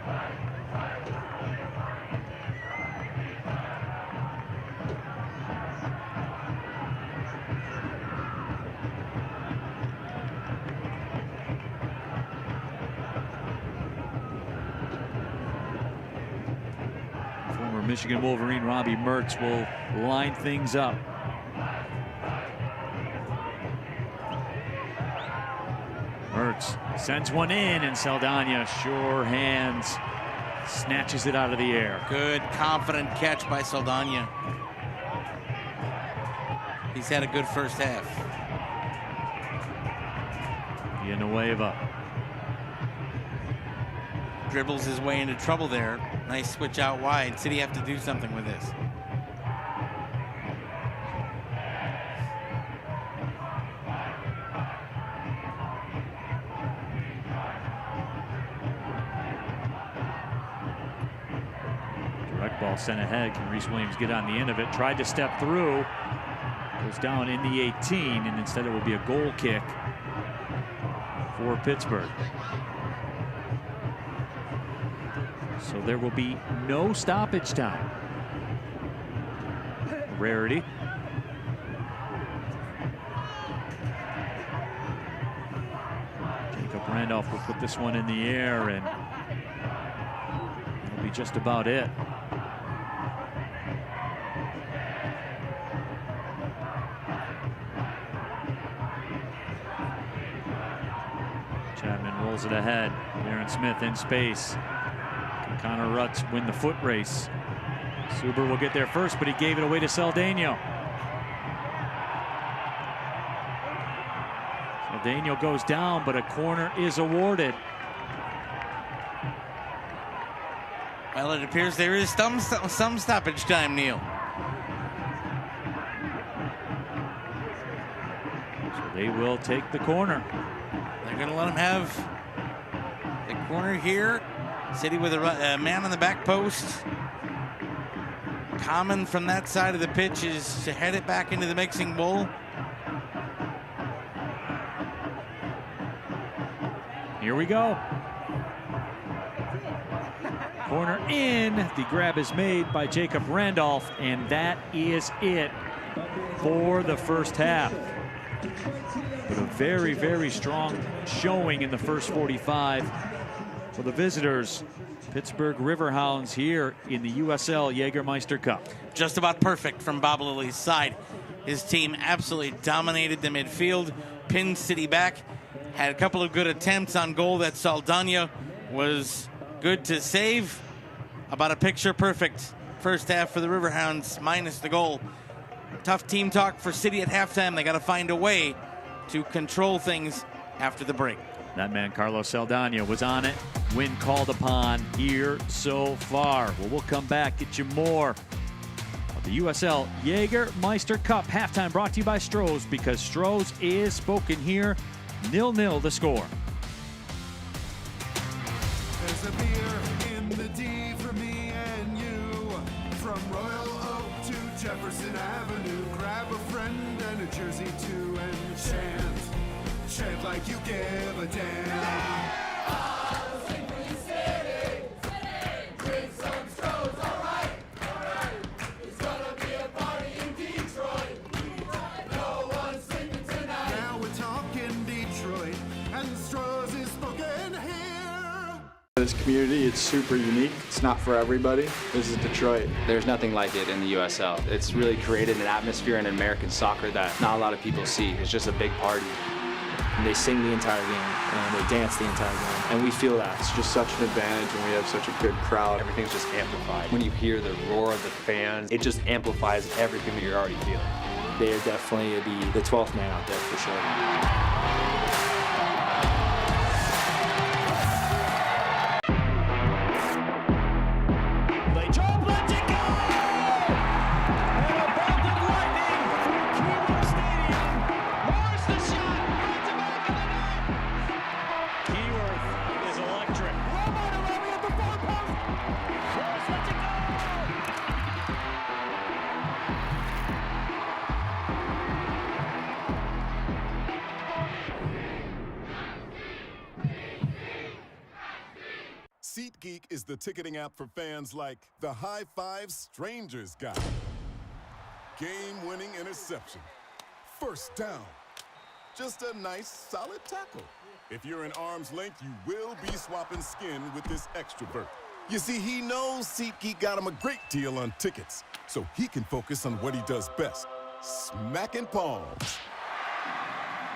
Michigan Wolverine Robbie Mertz will line things up. Mertz sends one in, and Saldana, sure hands, snatches it out of the air. Good, confident catch by Saldana. He's had a good first half. Villanueva. dribbles his way into trouble there. Nice switch out wide. City have to do something with this. Direct ball sent ahead. Can Reese Williams get on the end of it? Tried to step through. Goes down in the 18, and instead it will be a goal kick for Pittsburgh. So there will be no stoppage time. Rarity. Jacob Randolph will put this one in the air, and that'll be just about it. Chapman rolls it ahead. Aaron Smith in space. Can Connor Rutz win the foot race? Suber will get there first, but he gave it away to Saldano. Saldano goes down, but a corner is awarded. Well, it appears there is some stoppage time, Neil. So they will take the corner. They're going to let him have the corner here. City with a man on the back post. Common from that side of the pitch is to head it back into the mixing bowl. Here we go. Corner in. The grab is made by Jacob Randolph, and that is it for the first half. But a very, very strong showing in the first 45 for the visitors. Pittsburgh Riverhounds here in the USL Jägermeister Cup. Just about perfect from Bob Lilly's side. His team absolutely dominated the midfield, pinned City back, had a couple of good attempts on goal that Saldana was good to save. About a picture perfect first half for the Riverhounds, minus the goal. Tough team talk for City at halftime. They got to find a way to control things after the break. That man, Carlos Saldana, was on it when called upon here so far. Well, we'll come back, get you more of the USL Jägermeister Cup halftime, brought to you by Stroh's, because Stroh's is spoken here. 0-0 the score. There's a beer in the D for me and you. From Royal Oak to Jefferson Avenue. Grab a friend and a jersey too and chant. Chant like you give a damn. This community, it's super unique. It's not for everybody. This is Detroit. There's nothing like it in the USL. It's really created an atmosphere in American soccer that not a lot of people see. It's just a big party. And they sing the entire game, and they dance the entire game. And we feel that. It's just such an advantage when we have such a good crowd. Everything's just amplified. When you hear the roar of the fans, it just amplifies everything that you're already feeling. They are definitely the 12th man out there for sure. SeatGeek is the ticketing app for fans like the High Five Strangers guy. Game-winning interception. First down. Just a nice, solid tackle. If you're in arm's length, you will be swapping skin with this extrovert. You see, he knows SeatGeek got him a great deal on tickets, so he can focus on what he does best, smacking palms.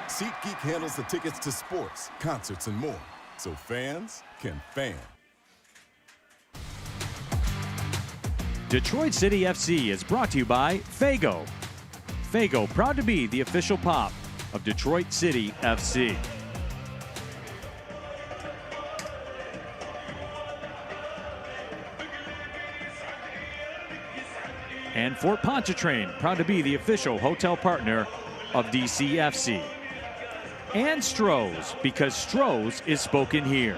SeatGeek handles the tickets to sports, concerts, and more, so fans can fan. Detroit City FC is brought to you by Faygo. Faygo, proud to be the official pop of Detroit City FC. And Fort Pontchartrain, proud to be the official hotel partner of DCFC. And Stroh's, because Stroh's is spoken here.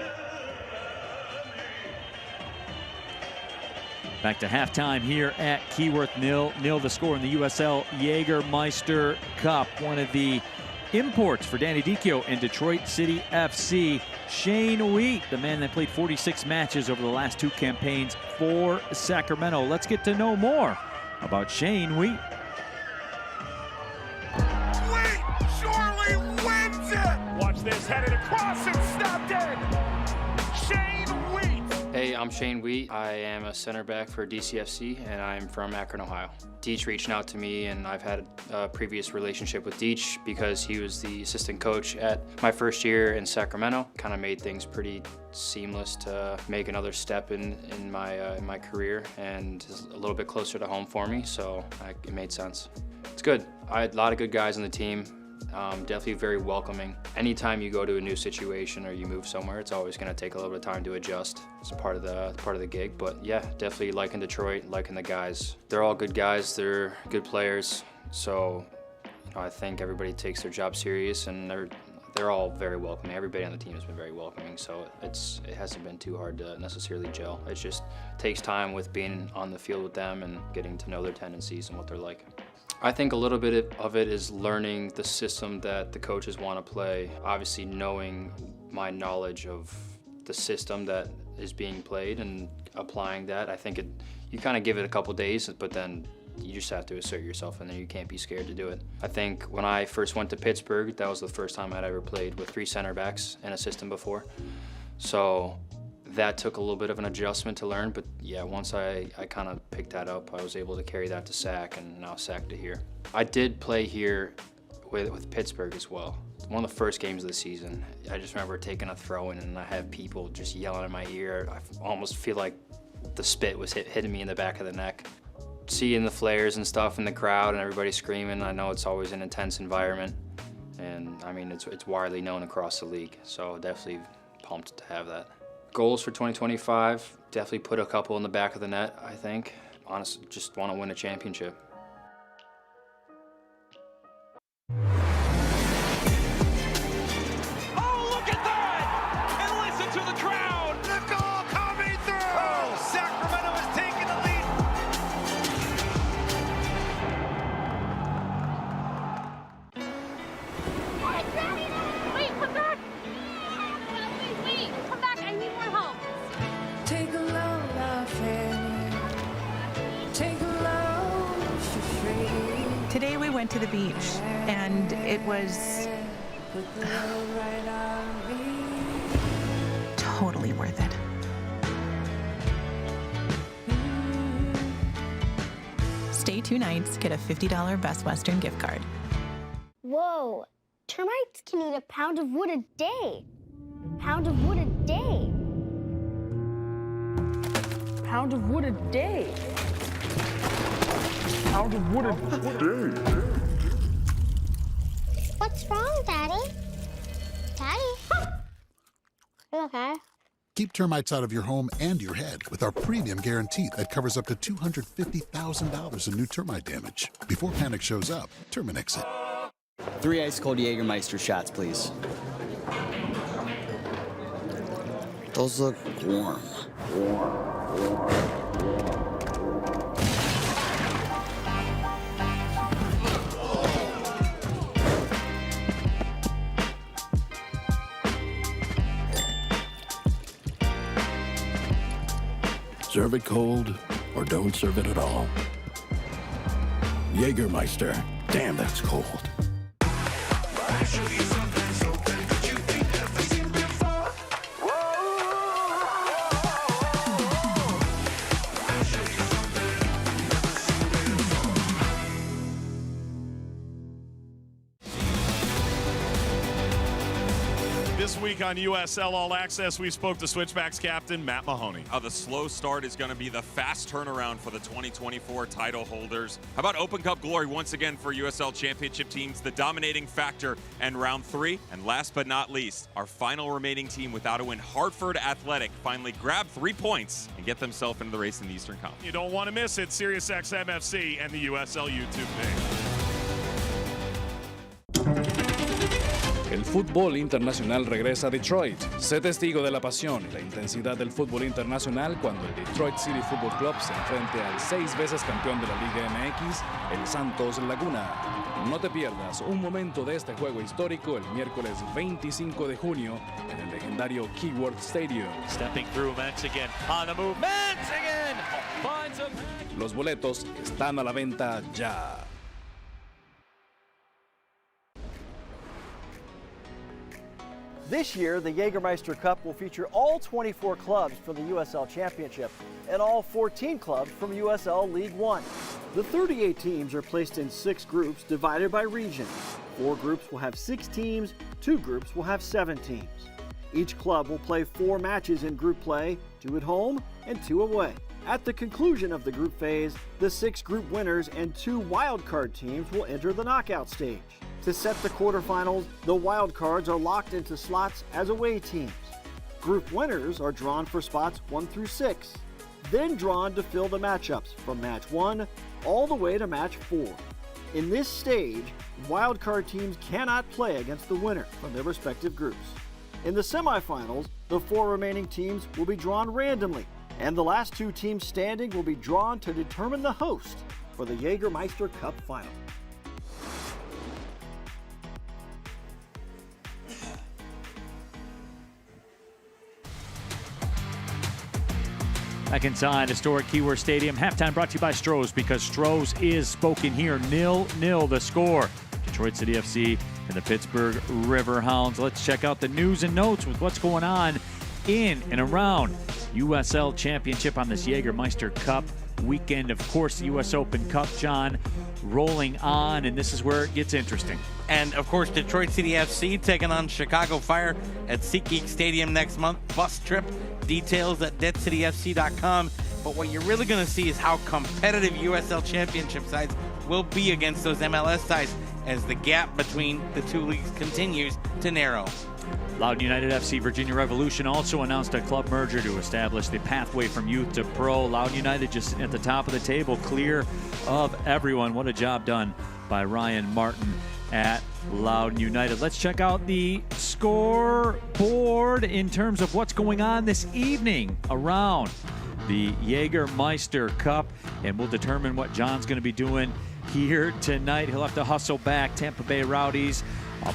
Back to halftime here at Keyworth. 0-0 the score in the USL Jägermeister Cup. One of the imports for Danny Dicchio and Detroit City FC. Shane Wheat, the man that played 46 matches over the last 2 campaigns for Sacramento. Let's get to know more about Shane Wheat. Wheat surely wins it! Watch this, headed across and stopped it! Shane Wheat! Hey, I'm Shane Wheat. I am a center back for DCFC, and I'm from Akron, Ohio. Deech reached out to me, and I've had a previous relationship with Deech because he was the assistant coach at my first year in Sacramento. Kind of made things pretty seamless to make another step in my career, and a little bit closer to home for me, so it made sense. It's good. I had a lot of good guys on the team. Definitely very welcoming. Anytime you go to a new situation or you move somewhere, it's always going to take a little bit of time to adjust. It's part of the gig, but yeah, definitely liking Detroit, liking the guys. They're all good guys. They're good players. So I think everybody takes their job serious, and they're all very welcoming. Everybody on the team has been very welcoming, so it hasn't been too hard to necessarily gel. It just takes time with being on the field with them and getting to know their tendencies and what they're like. I think a little bit of it is learning the system that the coaches want to play. Obviously knowing my knowledge of the system that is being played and applying that. I think you kind of give it a couple days, but then you just have to assert yourself, and then you can't be scared to do it. I think when I first went to Pittsburgh, that was the first time I'd ever played with 3 center backs in a system before. So that took a little bit of an adjustment to learn, but yeah, once I kind of picked that up, I was able to carry that to SAC, and now SAC to here. I did play here with Pittsburgh as well. One of the first games of the season. I just remember taking a throw in, and I had people just yelling in my ear. I almost feel like the spit was hitting me in the back of the neck. Seeing the flares and stuff in the crowd and everybody screaming, I know it's always an intense environment, and I mean, it's widely known across the league, so definitely pumped to have that. Goals for 2025, definitely put a couple in the back of the net, I think. Honestly, just want to win a championship. Oh, look at that! And listen to the crowd! The goal coming through! Oh, Sacramento is taking the lead! Wait, come back! Wait, come back, I need more help. Take a loan off it. Take a loan for free. Today we went to the beach, and it was totally worth it. Stay 2 nights, get a $50 Best Western gift card. Whoa, termites can eat a pound of wood a day. Pound of wood a day. Pound of wood a day. Pound of wood a day. What's wrong, Daddy? Daddy? You okay? Keep termites out of your home and your head with our premium guarantee that covers up to $250,000 in new termite damage. Before panic shows up, Terminix it. 3 ice-cold Jägermeister shots, please. Those look warm. Serve it cold or don't serve it at all. Jägermeister. Damn, that's cold. This week on USL All Access, we spoke to Switchbacks captain Matt Mahoney. How the slow start is going to be the fast turnaround for the 2024 title holders. How about Open Cup glory once again for USL Championship teams, the dominating factor and round 3. And last but not least, our final remaining team without a win, Hartford Athletic, finally grabbed 3 points and get themselves into the race in the Eastern Conference. You don't want to miss it, SiriusXM FC and the USL YouTube page. El fútbol internacional regresa a Detroit. Sé testigo de la pasión y la intensidad del fútbol internacional cuando el Detroit City Football Club se enfrente al 6 veces campeón de la Liga MX, el Santos Laguna. No te pierdas un momento de este juego histórico el miércoles 25 de junio en el legendario Keyword Stadium. Stepping through, Mance again. On the move, Mance again! Finds him. Los boletos están a la venta ya. This year, the Jägermeister Cup will feature all 24 clubs from the USL Championship and all 14 clubs from USL League One. The 38 teams are placed in 6 groups divided by region. 4 groups will have 6 teams, 2 groups will have 7 teams. Each club will play 4 matches in group play, 2 at home and 2 away. At the conclusion of the group phase, the 6 group winners and 2 wildcard teams will enter the knockout stage. To set the quarterfinals, the wild cards are locked into slots as away teams. Group winners are drawn for spots 1 through 6, then drawn to fill the matchups from match 1 all the way to match 4. In this stage, wild card teams cannot play against the winner from their respective groups. In the semifinals, the 4 remaining teams will be drawn randomly, and the last 2 teams standing will be drawn to determine the host for the Jägermeister Cup final. Back inside historic Keyworth Stadium. Halftime brought to you by Stroh's, because Stroh's is spoken here. 0-0 the score. Detroit City FC and the Pittsburgh Riverhounds. Let's check out the news and notes with what's going on in and around USL Championship on this Jägermeister Cup weekend. Of course, the US Open Cup, John, rolling on, and this is where it gets interesting. And, of course, Detroit City FC taking on Chicago Fire at SeatGeek Stadium next month. Bus trip, details at deadcityfc.com. But what you're really going to see is how competitive USL Championship sides will be against those MLS sides as the gap between the 2 leagues continues to narrow. Loudoun United FC Virginia Revolution also announced a club merger to establish the pathway from youth to pro. Loudoun United just at the top of the table, clear of everyone. What a job done by Ryan Martin at Loudoun United. Let's check out the scoreboard in terms of what's going on this evening around the Jägermeister Cup, and we'll determine what John's going to be doing here tonight. He'll have to hustle back. Tampa Bay Rowdies,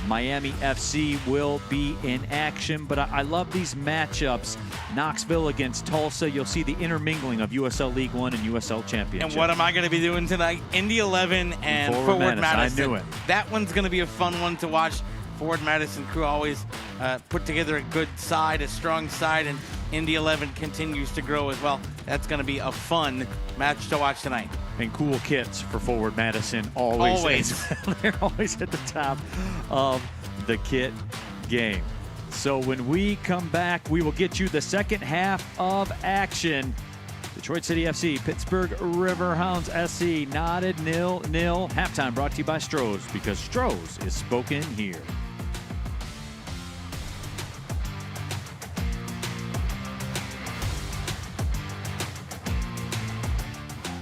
Miami FC will be in action, but I love these matchups. Knoxville against Tulsa. You'll see the intermingling of USL League One and USL Championship. And what am I going to be doing tonight? Indy 11 and Forward Madison. I knew it. That one's going to be a fun one to watch. Forward Madison crew always put together a good side, a strong side, and Indy 11 continues to grow as well. That's going to be a fun match to watch tonight. And cool kits for Forward Madison. Always. They're always at the top of the kit game. So when we come back, we will get you the second half of action. Detroit City FC, Pittsburgh Riverhounds SC, knotted 0-0. Halftime brought to you by Stroh's, because Stroh's is spoken here.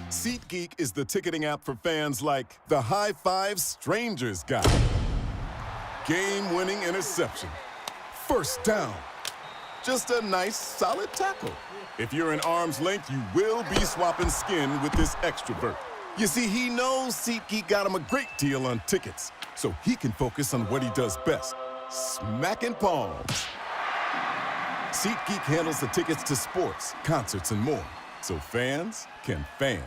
SeatGeek is the ticketing app for fans like the High Five Strangers guy. Game-winning interception. First down. Just a nice, solid tackle. If you're in arm's length, you will be swapping skin with this extrovert. You see, he knows SeatGeek got him a great deal on tickets, so he can focus on what he does best, smacking palms. SeatGeek handles the tickets to sports, concerts, and more, so fans can fan.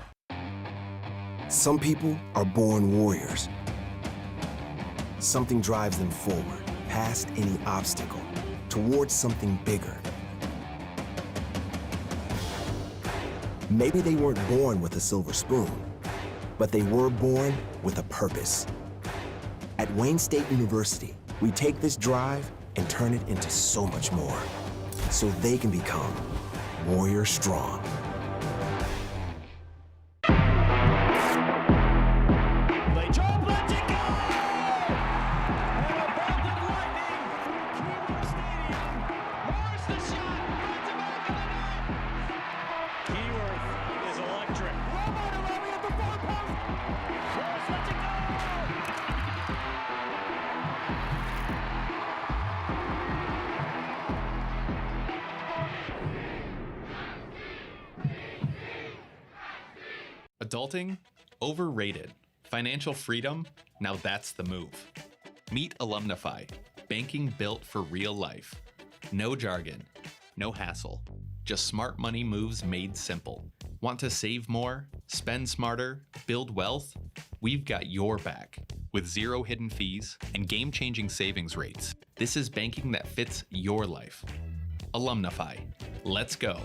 Some people are born warriors. Something drives them forward, past any obstacle, towards something bigger. Maybe they weren't born with a silver spoon, but they were born with a purpose. At Wayne State University, we take this drive and turn it into so much more. So they can become Warrior Strong. Adulting? Overrated. Financial freedom? Now that's the move. Meet Alumnify. Banking built for real life. No jargon. No hassle. Just smart money moves made simple. Want to save more? Spend smarter? Build wealth? We've got your back. With zero hidden fees and game-changing savings rates. This is banking that fits your life. Alumnify. Let's go.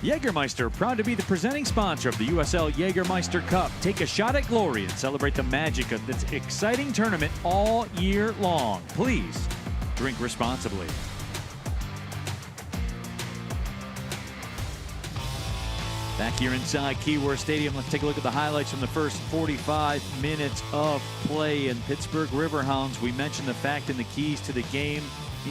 Jägermeister, proud to be the presenting sponsor of the USL Jägermeister Cup. Take a shot at glory and celebrate the magic of this exciting tournament all year long. Please drink responsibly. Back here inside Keyworth Stadium, let's take a look at the highlights from the first 45 minutes of play in Pittsburgh Riverhounds. We mentioned the fact in the keys to the game.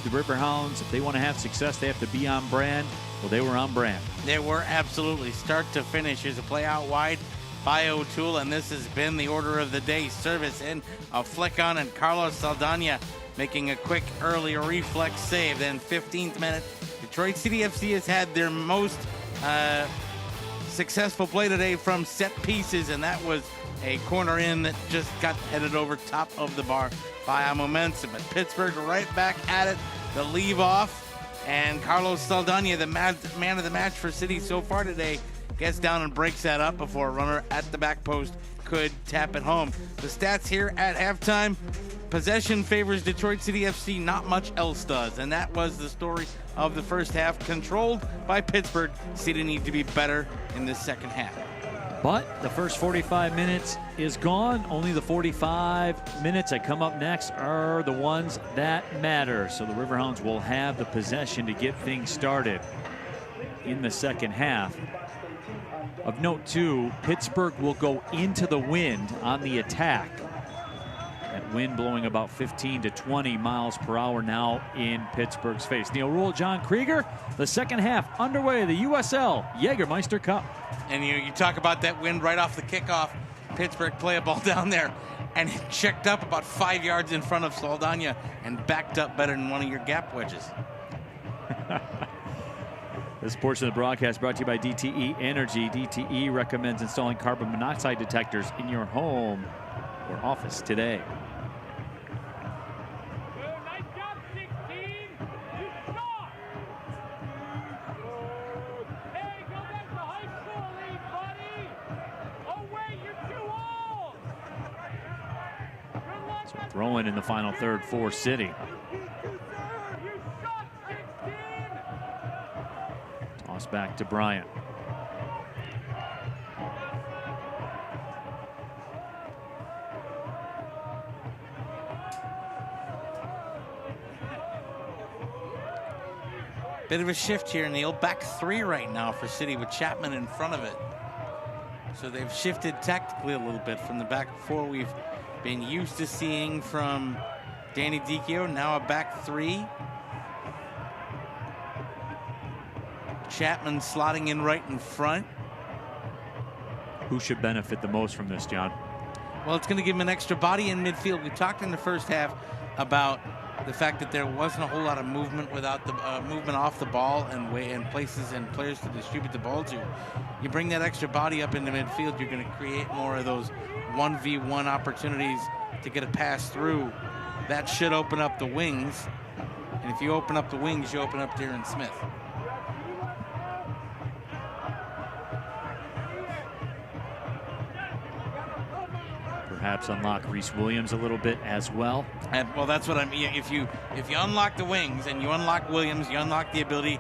The Riverhounds, if they want to have success, they have to be on brand. Well, they were on brand. They were absolutely start to finish. Here's a play out wide by O'Toole, and this has been the order of the day. Service in, a flick on, and Carlos Saldana making a quick early reflex save. Then 15th minute, Detroit City FC has had their most successful play today from set pieces, and that was a corner in that just got headed over top of the bar by a momentum. But Pittsburgh right back at it, the leave off, and Carlos Saldana, the man of the match for City so far today, gets down and breaks that up before a runner at the back post could tap it home. The stats here at halftime: possession favors Detroit City FC, not much else does, and that was the story of the first half, controlled by Pittsburgh. City need to be better in the second half. But the first 45 minutes is gone. Only the 45 minutes that come up next are the ones that matter. So the Riverhounds will have the possession to get things started in the second half. Of note, too, Pittsburgh will go into the wind on the attack. That wind blowing about 15 to 20 miles per hour now in Pittsburgh's face. Neil Rule, John Krieger, the second half underway, the USL Jägermeister Cup. And you talk about that wind right off the kickoff. Pittsburgh play a ball down there, and it checked up about 5 yards in front of Saldana and backed up better than one of your gap wedges. This portion of the broadcast brought to you by DTE Energy. DTE recommends installing carbon monoxide detectors in your home or office today. Throwing in the final third for City. Toss back to Bryant. Bit of a shift here, Neil. Back three right now for City with Chapman in front of it. So they've shifted tactically a little bit from the back four we've been used to seeing from Danny Dicchio. Now a back three. Chapman slotting in right in front. Who should benefit the most from this, John? Well, it's going to give him an extra body in midfield. We talked in the first half about the fact that there wasn't a whole lot of movement without the movement off the ball and places and players to distribute the ball to. You bring that extra body up into midfield, you're going to create more of those 1v1 opportunities to get a pass through. That should open up the wings. And if you open up the wings, you open up Darren Smith. Perhaps unlock Reese Williams a little bit as well. And, well, that's what I mean. If you unlock the wings and you unlock Williams, you unlock the ability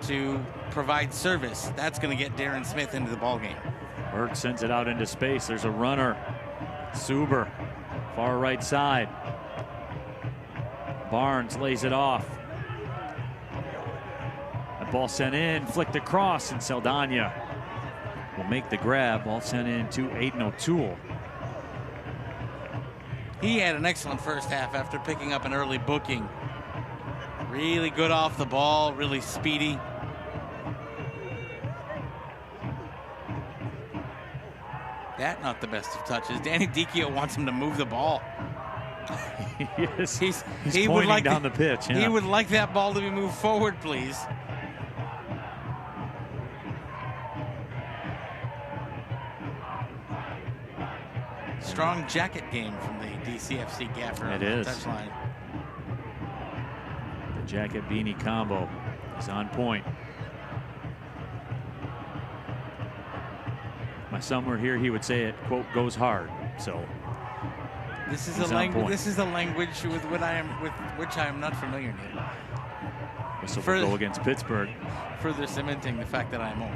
to provide service. That's going to get Darren Smith into the ball game. Burt sends it out into space. There's a runner. Suber, far right side. Barnes lays it off. That ball sent in, flicked across, and Saldana will make the grab. Ball sent in to Aiden O'Toole. He had an excellent first half after picking up an early booking. Really good off the ball, really speedy. That not the best of touches. Danny Dicchio wants him to move the ball. Yes, he's he pointing would like down the pitch. Yeah. He would like that ball to be moved forward, please. Strong jacket game from the DCFC gaffer on the touchline. The jacket beanie combo is on point. If my son were here, he would say it, quote, goes hard. So this is a language. This is a language with which I am not familiar with. Whistle will go against Pittsburgh. Further cementing the fact that I am old.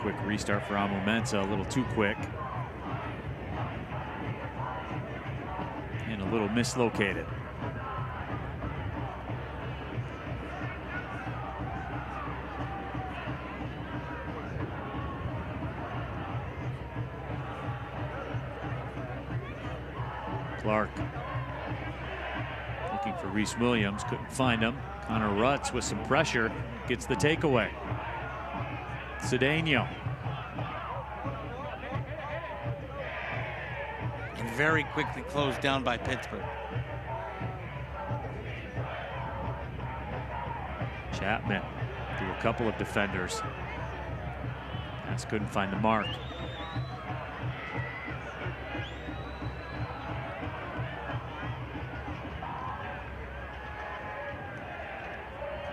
Quick restart for Amo Mensah, a little too quick. And a little mislocated. Clark looking for Reese Williams, couldn't find him. Connor Rutz with some pressure gets the takeaway. Cedeno. And very quickly closed down by Pittsburgh. Chapman through a couple of defenders. Pass couldn't find the mark.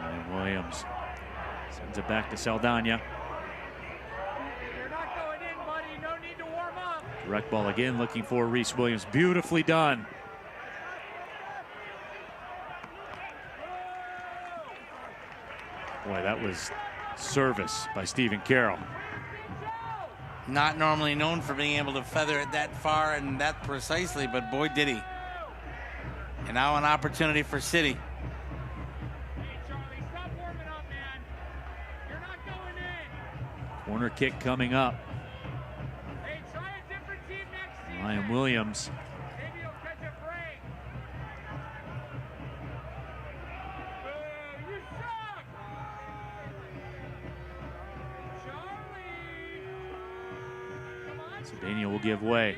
And Williams sends it back to Saldana. Direct ball again, looking for Reese Williams. Beautifully done. Boy, that was service by Stephen Carroll. Not normally known for being able to feather it that far and that precisely, but boy did he. And now an opportunity for City. Corner kick coming up. Ryan Williams. So Daniel will give way.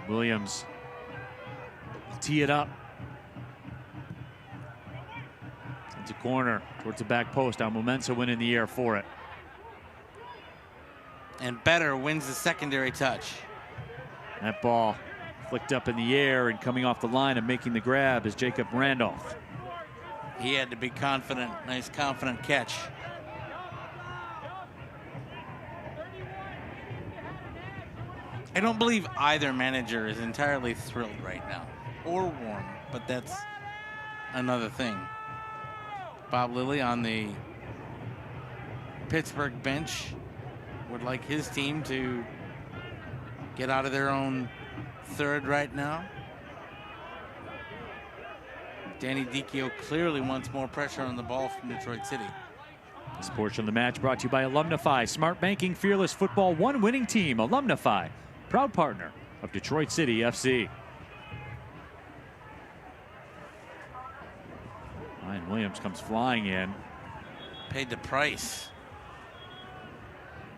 Williams will tee it up. Into corner towards the back post. Amo Mensah win in the air for it. And Better wins the secondary touch. That ball flicked up in the air and coming off the line and making the grab is Jacob Randolph. He had to be confident. Nice confident catch. I don't believe either manager is entirely thrilled right now or warm, but that's another thing. Bob Lilly on the Pittsburgh bench would like his team to get out of their own third right now. Danny Dicchio clearly wants more pressure on the ball from Detroit City. This portion of the match brought to you by Alumnify, smart banking, fearless football, one winning team. Alumnify, proud partner of Detroit City FC. Ryan Williams comes flying in. Paid the price.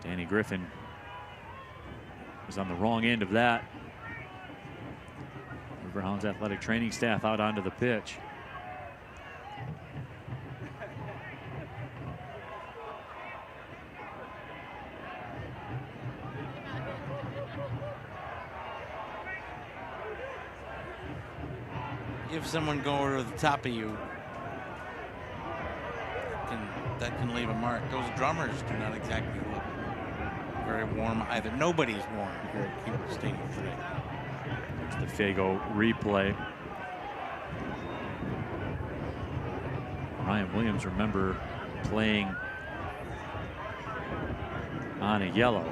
Danny Griffin was on the wrong end of that. Riverhounds athletic training staff out onto the pitch. If someone go over the top of you, that can leave a mark. Those drummers do not exactly look very warm either. Nobody's warm here at Keyworth Stadium today. There's the Fago replay. Ryan Williams, remember, playing on a yellow.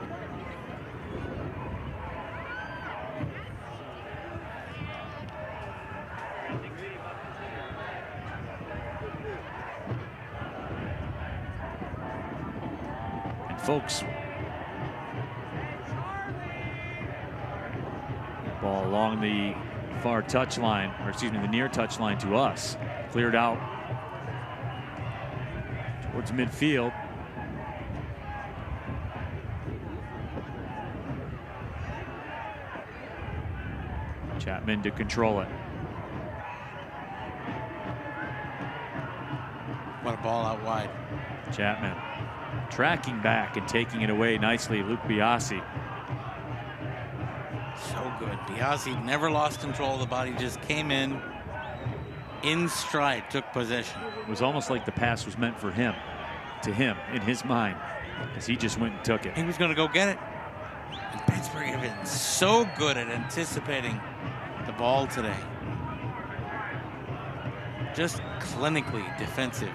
And folks, ball along the far touchline, or excuse me, the near touchline to us. Cleared out towards midfield. Chapman to control it. What a ball out wide. Chapman tracking back and taking it away nicely. Luke Biasi. So good. Biasi never lost control of the body, just came in stride, took possession. It was almost like the pass was meant for him, to him, in his mind, as he just went and took it. He was going to go get it. And Pittsburgh have been so good at anticipating the ball today. Just clinically defensive.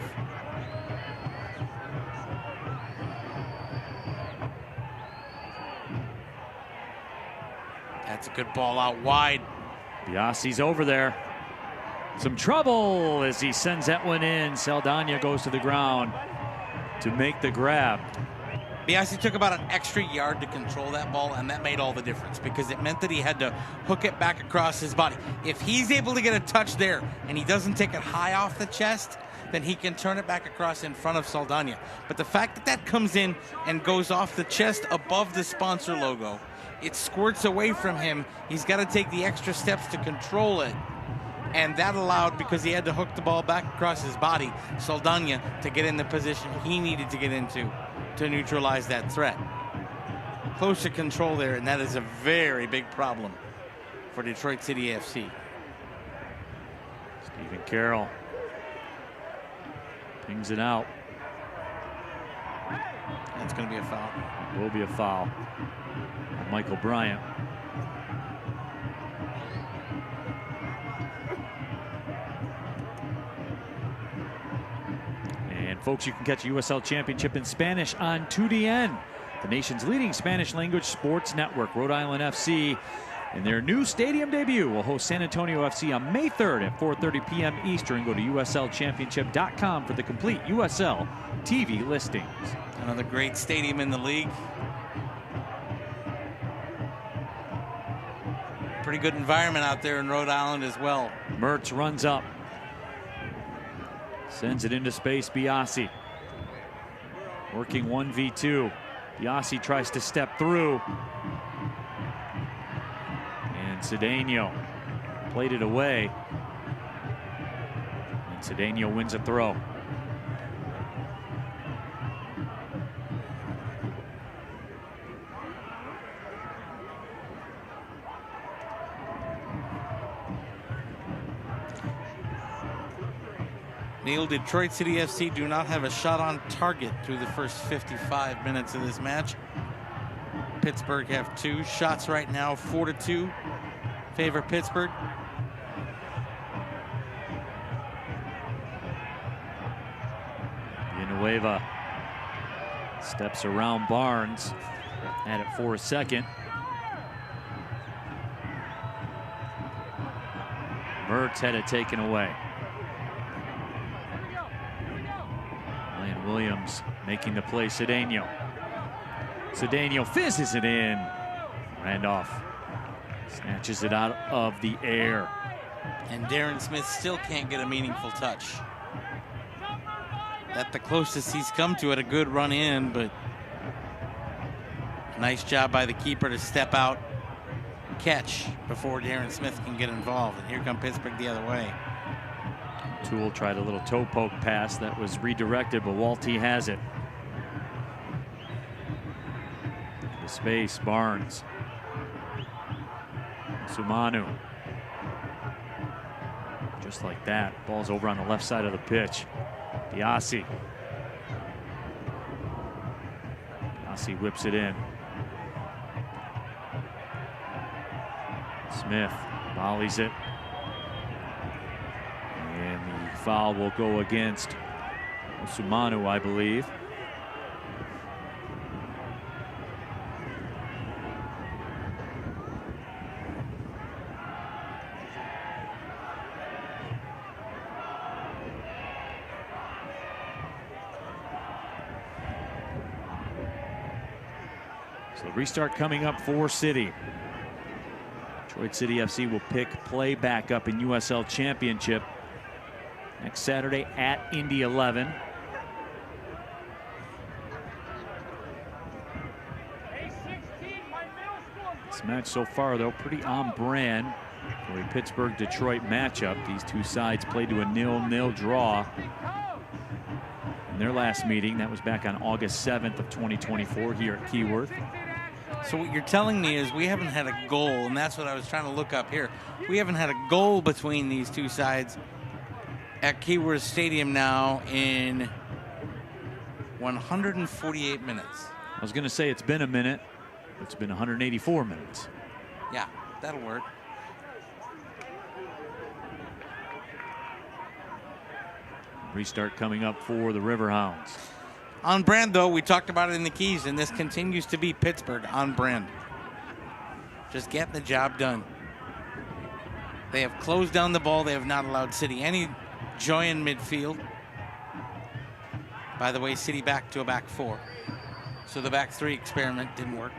That's a good ball out wide. Biasi's over there. Some trouble as he sends that one in. Saldana goes to the ground to make the grab. Biasi took about an extra yard to control that ball, and that made all the difference because it meant that he had to hook it back across his body. If he's able to get a touch there and he doesn't take it high off the chest, then he can turn it back across in front of Saldana. But the fact that that comes in and goes off the chest above the sponsor logo, it squirts away from him. He's got to take the extra steps to control it. And that allowed, because he had to hook the ball back across his body, Saldana to get in the position he needed to get into to neutralize that threat. Closer control there, and that is a very big problem for Detroit City FC. Stephen Carroll pings it out. That's going to be a foul. Will be a foul. Michael Bryant. And folks, you can catch USL Championship in Spanish on 2DN, the nation's leading Spanish language sports network. Rhode Island FC, in their new stadium debut, will host San Antonio FC on May 3rd at 4:30 p.m. Eastern. Go to uslchampionship.com for the complete USL TV listings. Another great stadium in the league. Pretty good environment out there in Rhode Island as well. Mertz runs up. Sends it into space, Biasi. Working 1v2. Biasi tries to step through. And Cedeno played it away. And Cedeno wins a throw. Neil, Detroit City FC do not have a shot on target through the first 55 minutes of this match. Pittsburgh have 2 shots right now, 4-2, favor Pittsburgh. Villanueva steps around Barnes, had it for a second. Mertz had it taken away. Williams making the play. Cedeno fizzes it in. Randolph snatches it out of the air. And Darren Smith still can't get a meaningful touch. That's the closest he's come to it. A good run in, but nice job by the keeper to step out, catch before Darren Smith can get involved. And here come Pittsburgh the other way. Toole tried a little toe poke pass that was redirected, but Walty has it. The space, Barnes. Sumanu. Just like that, ball's over on the left side of the pitch. Biasi. Biasi whips it in. Smith volleys it. And the foul will go against Sumanu, I believe. So the restart coming up for City. Detroit City FC will pick play back up in USL Championship next Saturday at Indy 11. This match so far, though, pretty on brand for a Pittsburgh-Detroit matchup. These two sides played to a 0-0 draw in their last meeting. That was back on August 7th of 2024 here at Keyworth. So what you're telling me is we haven't had a goal, and that's what I was trying to look up here. We haven't had a goal between these two sides at Keyworth Stadium now in 148 minutes. I was going to say it's been a minute. It's been 184 minutes. Yeah, that'll work. Restart coming up for the Riverhounds. On brand, though, we talked about it in the Keys, and this continues to be Pittsburgh on brand. Just getting the job done. They have closed down the ball. They have not allowed City any joy in midfield. By the way, City back to a back four. So the back three experiment didn't work.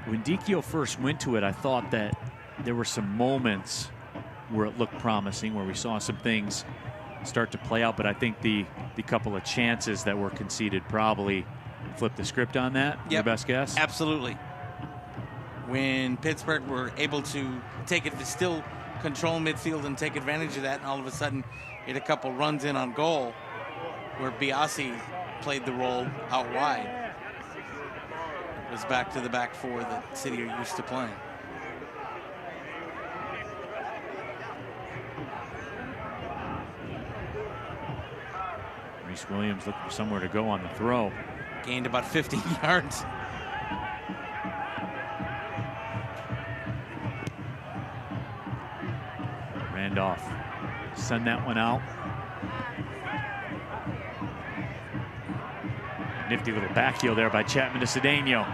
When Dicchio first went to it, I thought that there were some moments where it looked promising, where we saw some things start to play out, but I think the couple of chances that were conceded probably flipped the script on that. Your best guess? Absolutely. When Pittsburgh were able to take it, to still control midfield and take advantage of that, and all of a sudden get a couple runs in on goal, where Biasi played the role out wide. It was back to the back four that City are used to playing. Reese Williams looking for somewhere to go on the throw. Gained about 15 yards. Randolph send that one out. Nifty little back heel there by Chapman to Cedeno.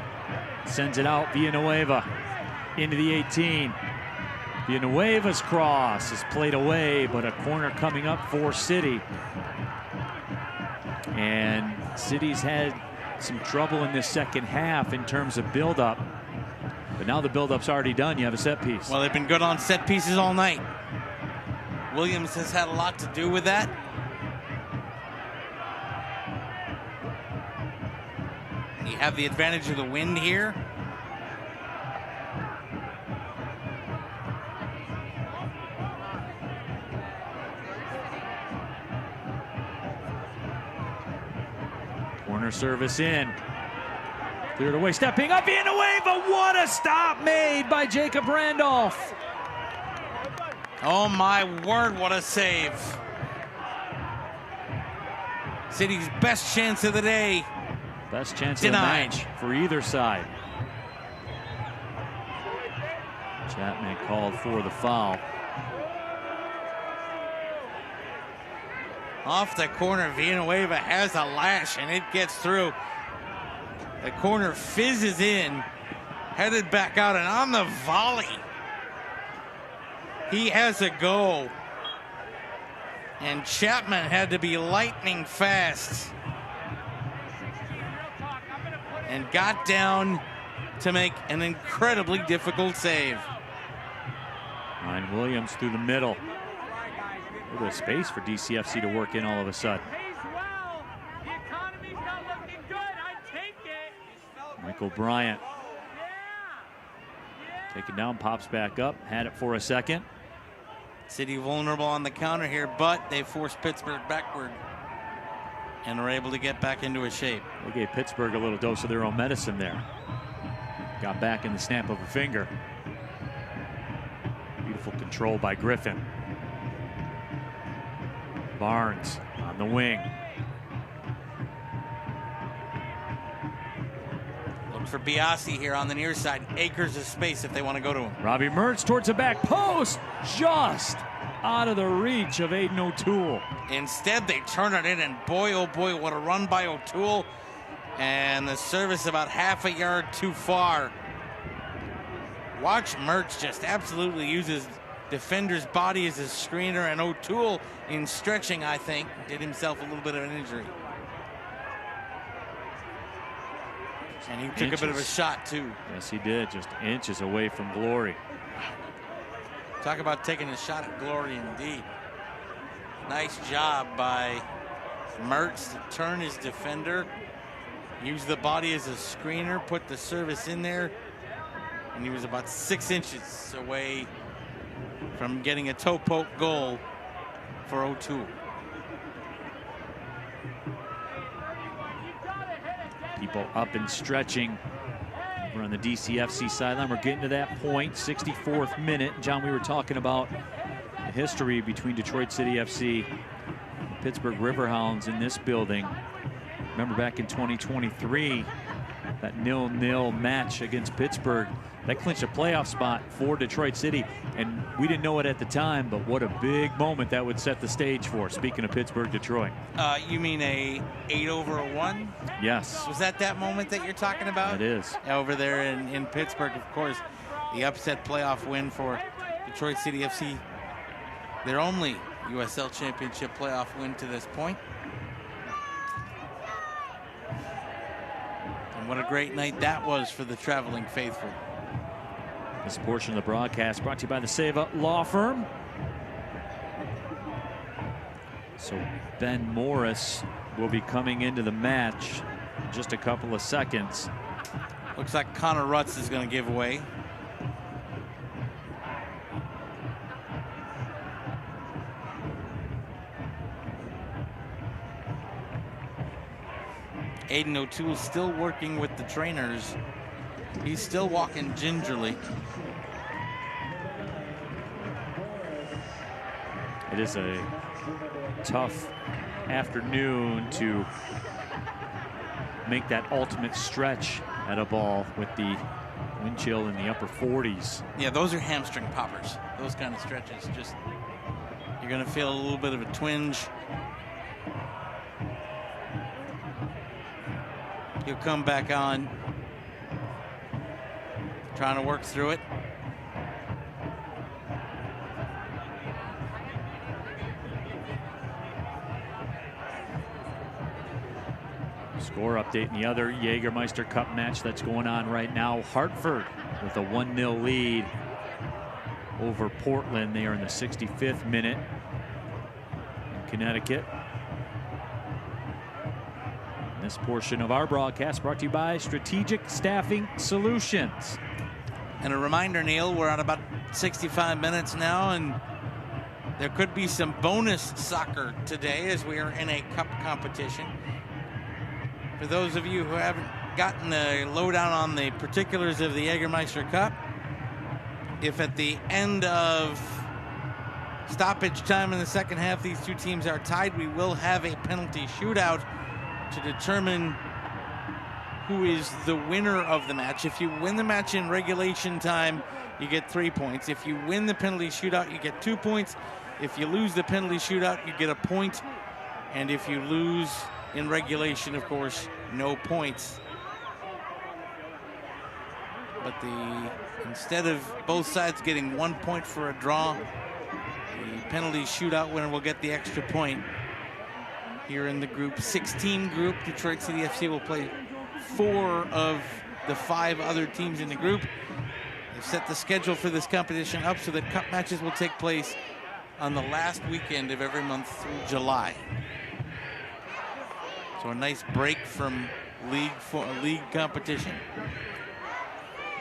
Sends it out. Villanueva into the 18. Villanueva's cross is played away, but a corner coming up for City. And City's had some trouble in this second half in terms of build-up. But now the build-up's already done. You have a set piece. Well, they've been good on set pieces all night. Williams has had a lot to do with that. You have the advantage of the wind here. Corner service in. Cleared away, stepping up, Villanueva. What a stop made by Jacob Randolph. Oh my word, what a save. City's best chance of the day. Best chance denied. of the match for either side. Chapman called for the foul. Off the corner, Villanueva has a lash and it gets through. The corner fizzes in, headed back out, and on the volley, he has a go. And Chapman had to be lightning fast and got down to make an incredibly difficult save. Ryan Williams through the middle. A little space for DCFC to work in all of a sudden. Michael Bryant. Taken down, pops back up, had it for a second. City vulnerable on the counter here, but they forced Pittsburgh backward and are able to get back into a shape. They gave Pittsburgh a little dose of their own medicine there. Got back in the snap of a finger. Beautiful control by Griffin. Barnes on the wing. Look for Biasi here on the near side. Acres of space if they want to go to him. Robbie Mertz towards the back post. Just out of the reach of Aiden O'Toole. Instead, they turn it in, and boy, oh boy, what a run by O'Toole. And the service about half a yard too far. Watch Mertz just absolutely uses defender's body as a screener, and O'Toole, in stretching, I think, did himself a little bit of an injury. And he took a bit of a shot, too. Yes, he did. Just inches away from glory. Talk about taking a shot at glory indeed. Nice job by Mertz to turn his defender. Use the body as a screener, put the service in there. And he was about 6 inches away from getting a toe poke goal for O'Toole. People up and stretching over on the DCFC sideline. We're getting to that point, 64th minute. John, we were talking about the history between Detroit City FC and Pittsburgh Riverhounds in this building. Remember back in 2023, that 0-0 match against Pittsburgh, that clinched a playoff spot for Detroit City, and we didn't know it at the time, but what a big moment that would set the stage for. Speaking of Pittsburgh, Detroit. You mean a 8-1? Yes. Was that moment that you're talking about? It is. Over there in Pittsburgh, of course, the upset playoff win for Detroit City FC. Their only USL Championship playoff win to this point. And what a great night that was for the traveling faithful. This portion of the broadcast brought to you by the Seva Law Firm. So Ben Morris will be coming into the match in just a couple of seconds. Looks like Connor Rutz is going to give away. Aiden O'Toole still working with the trainers. He's still walking gingerly. It is a tough afternoon to make that ultimate stretch at a ball with the wind chill in the upper 40s. Yeah, those are hamstring poppers. Those kind of stretches, just you're going to feel a little bit of a twinge. He'll come back on, trying to work through it. Score update in the other Jägermeister Cup match that's going on right now. Hartford with a 1-0 lead over Portland. They are in the 65th minute in Connecticut. This portion of our broadcast brought to you by Strategic Staffing Solutions. And a reminder, Neil, we're at about 65 minutes now, and there could be some bonus soccer today as we are in a cup competition. For those of you who haven't gotten the lowdown on the particulars of the Jägermeister Cup, if at the end of stoppage time in the second half these two teams are tied, we will have a penalty shootout to determine who is the winner of the match. If you win the match in regulation time, you get 3 points. If you win the penalty shootout, you get 2 points. If you lose the penalty shootout, you get a point. And if you lose in regulation, of course, no points. But instead of both sides getting 1 point for a draw, the penalty shootout winner will get the extra point. Here in the Group 16 group, Detroit City FC will play 4 of the 5 other teams in the group. They've set the schedule for this competition up so that cup matches will take place on the last weekend of every month through July. So a nice break from league competition.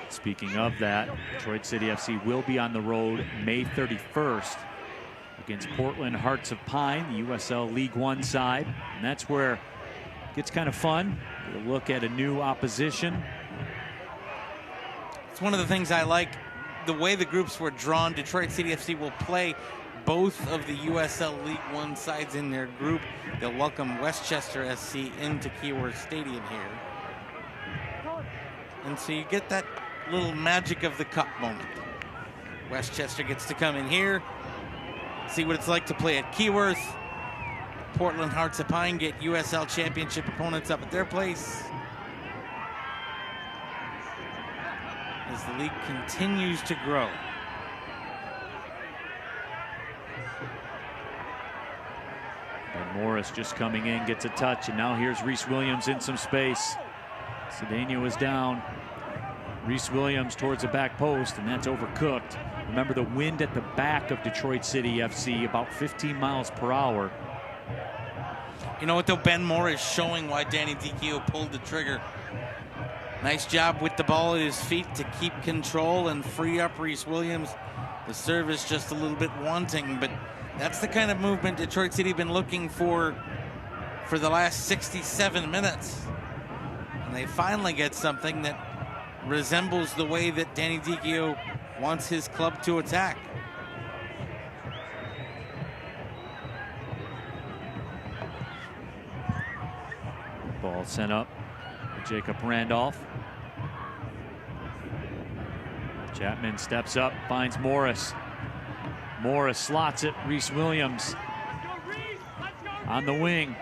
Speaking of that, Detroit City FC will be on the road May 31st against Portland Hearts of Pine, the USL League One side. And that's where it gets kind of fun. We'll look at a new opposition. It's one of the things I like, the way the groups were drawn. Detroit City FC will play both of the USL League One sides in their group. They'll welcome Westchester SC into Keyworth Stadium here. And so you get that little magic of the cup moment. Westchester gets to come in here, see what it's like to play at Keyworth. Portland Hearts of Pine get USL Championship opponents up at their place. As the league continues to grow. And Morris just coming in, gets a touch, and now here's Reese Williams in some space. Cedeno is down. Reese Williams towards the back post, and that's overcooked. Remember the wind at the back of Detroit City FC, about 15 miles per hour. You know what, though? Ben Moore is showing why Danny Dichio pulled the trigger. Nice job with the ball at his feet to keep control and free up Reese Williams. The service just a little bit wanting, but that's the kind of movement Detroit City been looking for the last 67 minutes. And they finally get something that resembles the way that Danny Dichio wants his club to attack. Ball sent up for Jacob Randolph. Chapman steps up, finds Morris. Morris slots it. Reese Williams on the wing.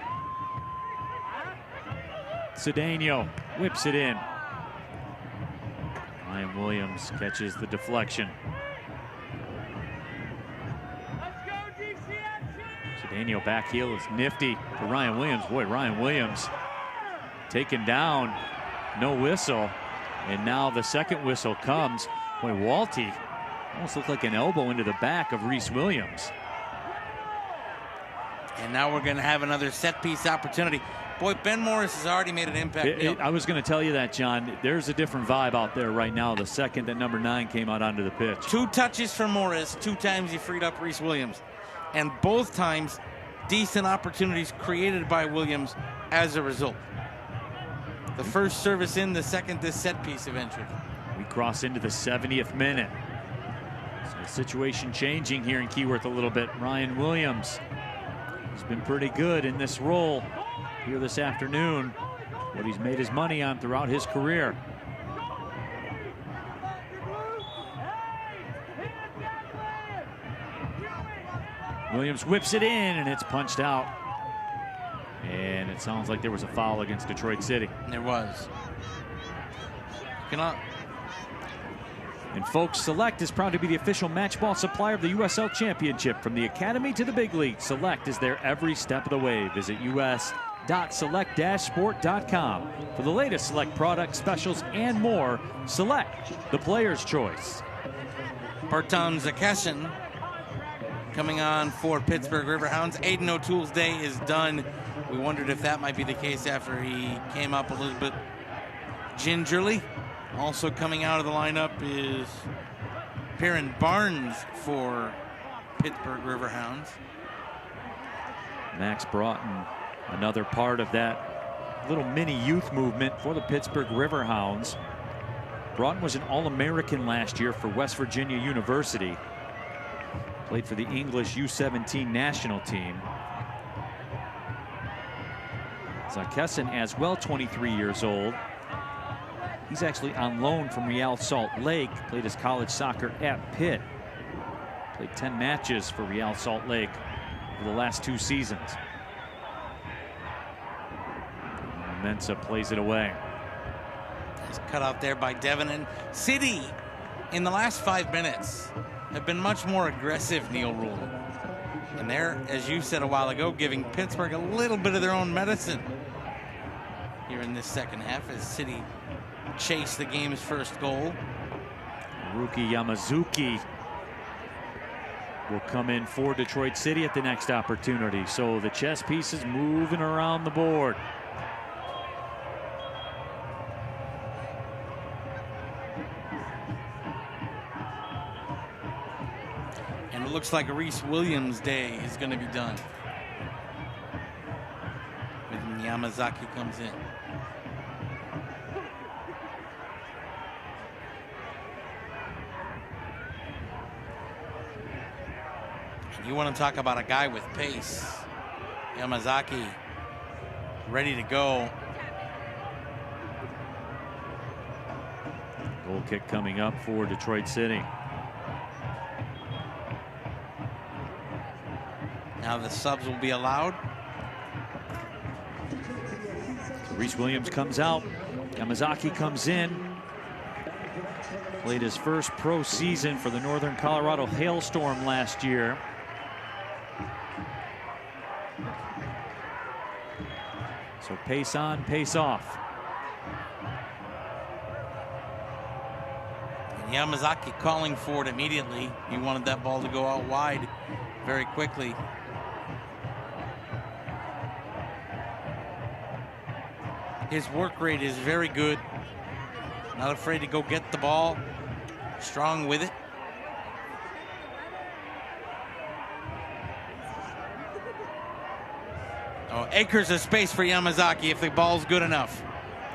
Cedeno whips it in. Ryan Williams catches the deflection. Cedeno back heel is nifty to Ryan Williams. Boy, Ryan Williams taken down. No whistle. And now the second whistle comes. Boy, Walty almost looked like an elbow into the back of Reese Williams. And now we're going to have another set piece opportunity. Boy, Ben Morris has already made an impact. I was going to tell you that, John. There's a different vibe out there right now. The second that number 9 came out onto the pitch. 2 touches for Morris. 2 times he freed up Reese Williams. And both times, decent opportunities created by Williams as a result. The first service in, the second this set piece eventually. We cross into the 70th minute. So the situation changing here in Keyworth a little bit. Ryan Williams has been pretty good in this role here this afternoon. What he's made his money on throughout his career. Williams whips it in, and it's punched out. And it sounds like there was a foul against Detroit City. There was. And folks, Select is proud to be the official match ball supplier of the USL Championship. From the Academy to the big league, Select is there every step of the way. Visit us.select-sport.com for the latest Select products, specials, and more. Select, the player's choice. Parton Zakeshin coming on for Pittsburgh Riverhounds. Aiden O'Toole's day is done. We wondered if that might be the case after he came up a little bit gingerly. Also coming out of the lineup is Perrin Barnes for Pittsburgh Riverhounds. Max Broughton, another part of that little mini youth movement for the Pittsburgh Riverhounds. Broughton was an All-American last year for West Virginia University. Played for the English U17 national team. Zakessin as well, 23 years old. He's actually on loan from Real Salt Lake. Played his college soccer at Pitt. Played 10 matches for Real Salt Lake for the last 2 seasons. Mensah plays it away. It's cut out there by Devon. And City, in the last 5 minutes, have been much more aggressive, Neil Rule. And they're, as you said a while ago, giving Pittsburgh a little bit of their own medicine here in this second half as City chase the game's first goal. Rookie Yamazuki will come in for Detroit City at the next opportunity. So the chess pieces moving around the board. And it looks like a Reese Williams day is going to be done when Yamazaki comes in. You want to talk about a guy with pace. Yamazaki ready to go. Goal kick coming up for Detroit City. Now the subs will be allowed. So Reese Williams comes out. Yamazaki comes in. Played his first pro season for the Northern Colorado Hailstorm last year. So pace on, pace off. Yamazaki calling for it immediately. He wanted that ball to go out wide very quickly. His work rate is very good. Not afraid to go get the ball. Strong with it. Oh, acres of space for Yamazaki if the ball's good enough.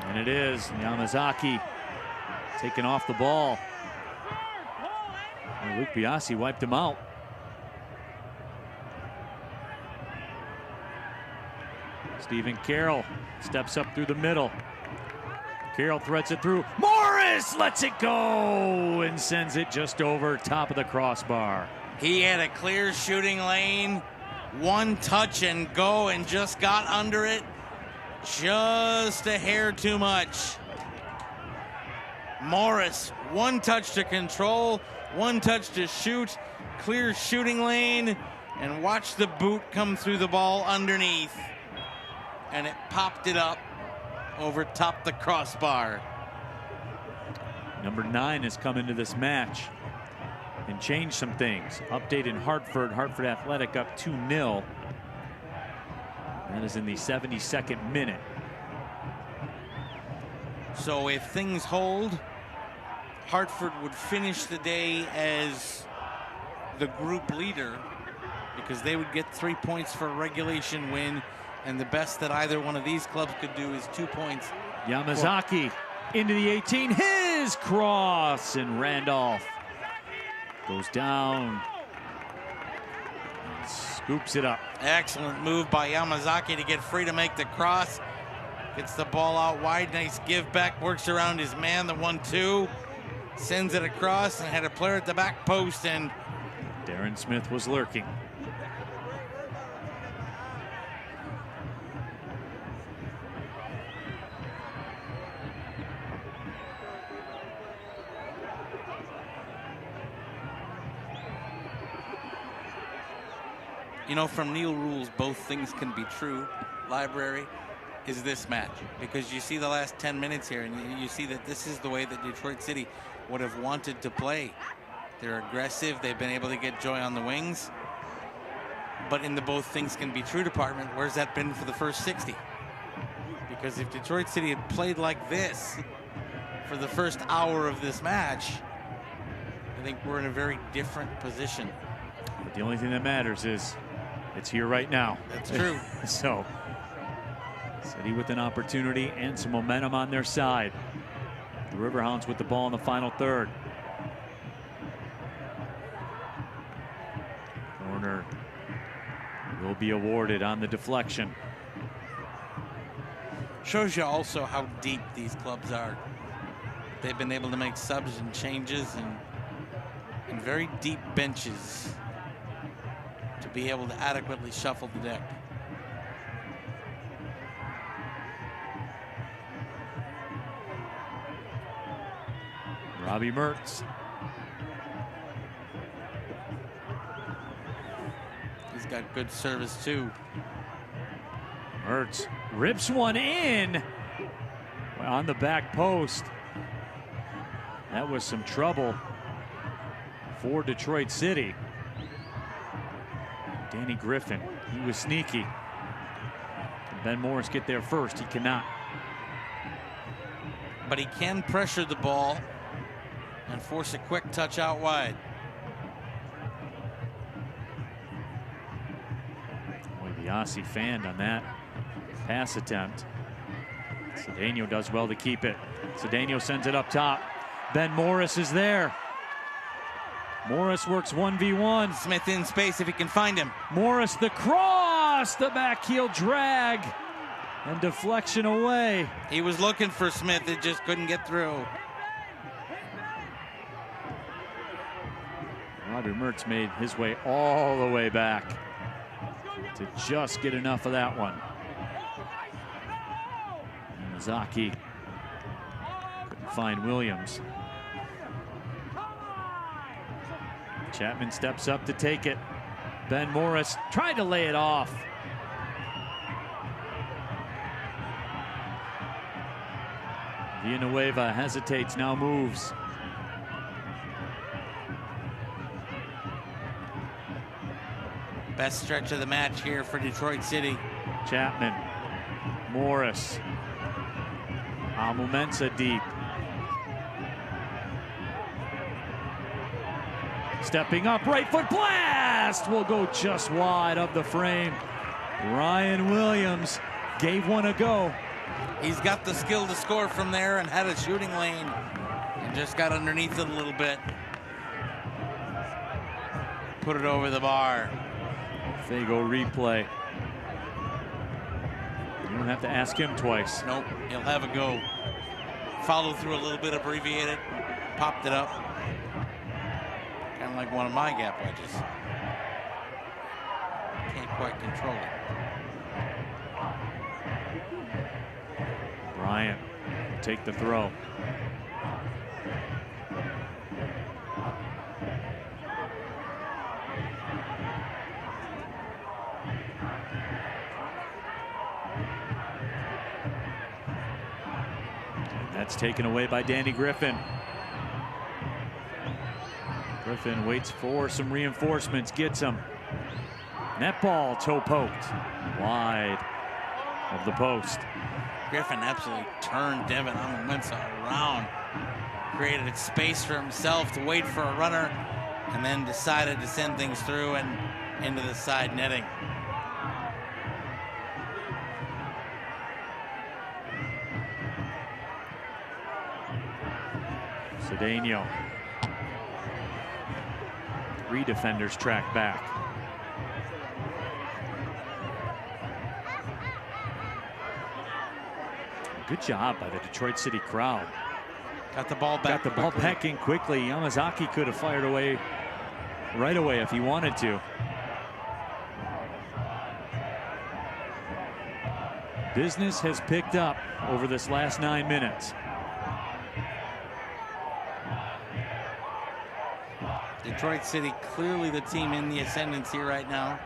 And it is. Yamazaki taking off the ball. And Luke Biasi wiped him out. Stephen Carroll steps up through the middle. Carroll threads it through. Morris lets it go and sends it just over top of the crossbar. He had a clear shooting lane. One touch and go, and just got under it. Just a hair too much. Morris, one touch to control, one touch to shoot. Clear shooting lane, and watch the boot come through the ball underneath. And it popped it up over top the crossbar. Number 9 has come into this match and changed some things. Update in Hartford. Hartford Athletic up 2-0. That is in the 72nd minute. So if things hold, Hartford would finish the day as the group leader because they would get 3 points for a regulation win, and the best that either one of these clubs could do is 2 points. Yamazaki into the 18. His cross, and Randolph goes down. Scoops it up. Excellent move by Yamazaki to get free to make the cross. Gets the ball out wide. Nice give back. Works around his man, the 1-2. Sends it across and had a player at the back post, and Darren Smith was lurking. you know, from Neil Rule's "both things can be true" library is this match, because you see the last 10 minutes here and you see that this is the way that Detroit City would have wanted to play. They're aggressive. They've been able to get joy on the wings. But in the "both things can be true" department, where's that been for the first 60? Because if Detroit City had played like this for the first hour of this match, I think we're in a very different position. But the only thing that matters is it's here right now. That's true. So City with an opportunity and some momentum on their side. The Riverhounds with the ball in the final third. Corner will be awarded on the deflection. Shows you also how deep these clubs are. They've been able to make subs and changes and very deep benches to be able to adequately shuffle the deck. Robbie Mertz. He's got good service too. Mertz rips one in on the back post. That was some trouble for Detroit City. Danny Griffin, he was sneaky. Can Ben Morris get there first? He cannot. But he can pressure the ball and force a quick touch out wide. Boy, Biasi fanned on that pass attempt. Cedeno does well to keep it. Cedeno sends it up top. Ben Morris is there. Morris works 1v1. Smith in space if he can find him. Morris, the cross, the back heel drag, and deflection away. He was looking for Smith, it just couldn't get through. Robbie Mertz made his way all the way back to just get enough of that one. Mizaki couldn't find Williams. Chapman steps up to take it. Ben Morris tried to lay it off. Villanueva hesitates, now moves. Best stretch of the match here for Detroit City. Chapman, Morris, Amumensa deep. Stepping up, right foot blast will go just wide of the frame. Ryan Williams gave one a go. He's got the skill to score from there and had a shooting lane and just got underneath it a little bit. Put it over the bar. Fago replay. You don't have to ask him twice. Nope, he'll have a go. Followed through a little bit abbreviated, popped it up. Kind of like one of my gap wedges. Can't quite control it. Bryant will take the throw. That's taken away by Danny Griffin. Griffin waits for some reinforcements, gets them. Net ball toe poked wide of the post. Griffin absolutely turned Devin Amumensa around, created space for himself to wait for a runner, and then decided to send things through and into the side netting. Cedeno. 3 defenders track back. Good job by the Detroit City crowd. Got the ball back. Got the ball back in quickly. Yamazaki could have fired away right away if he wanted to. Business has picked up over this last 9 minutes. Detroit City clearly the team in the ascendancy right now.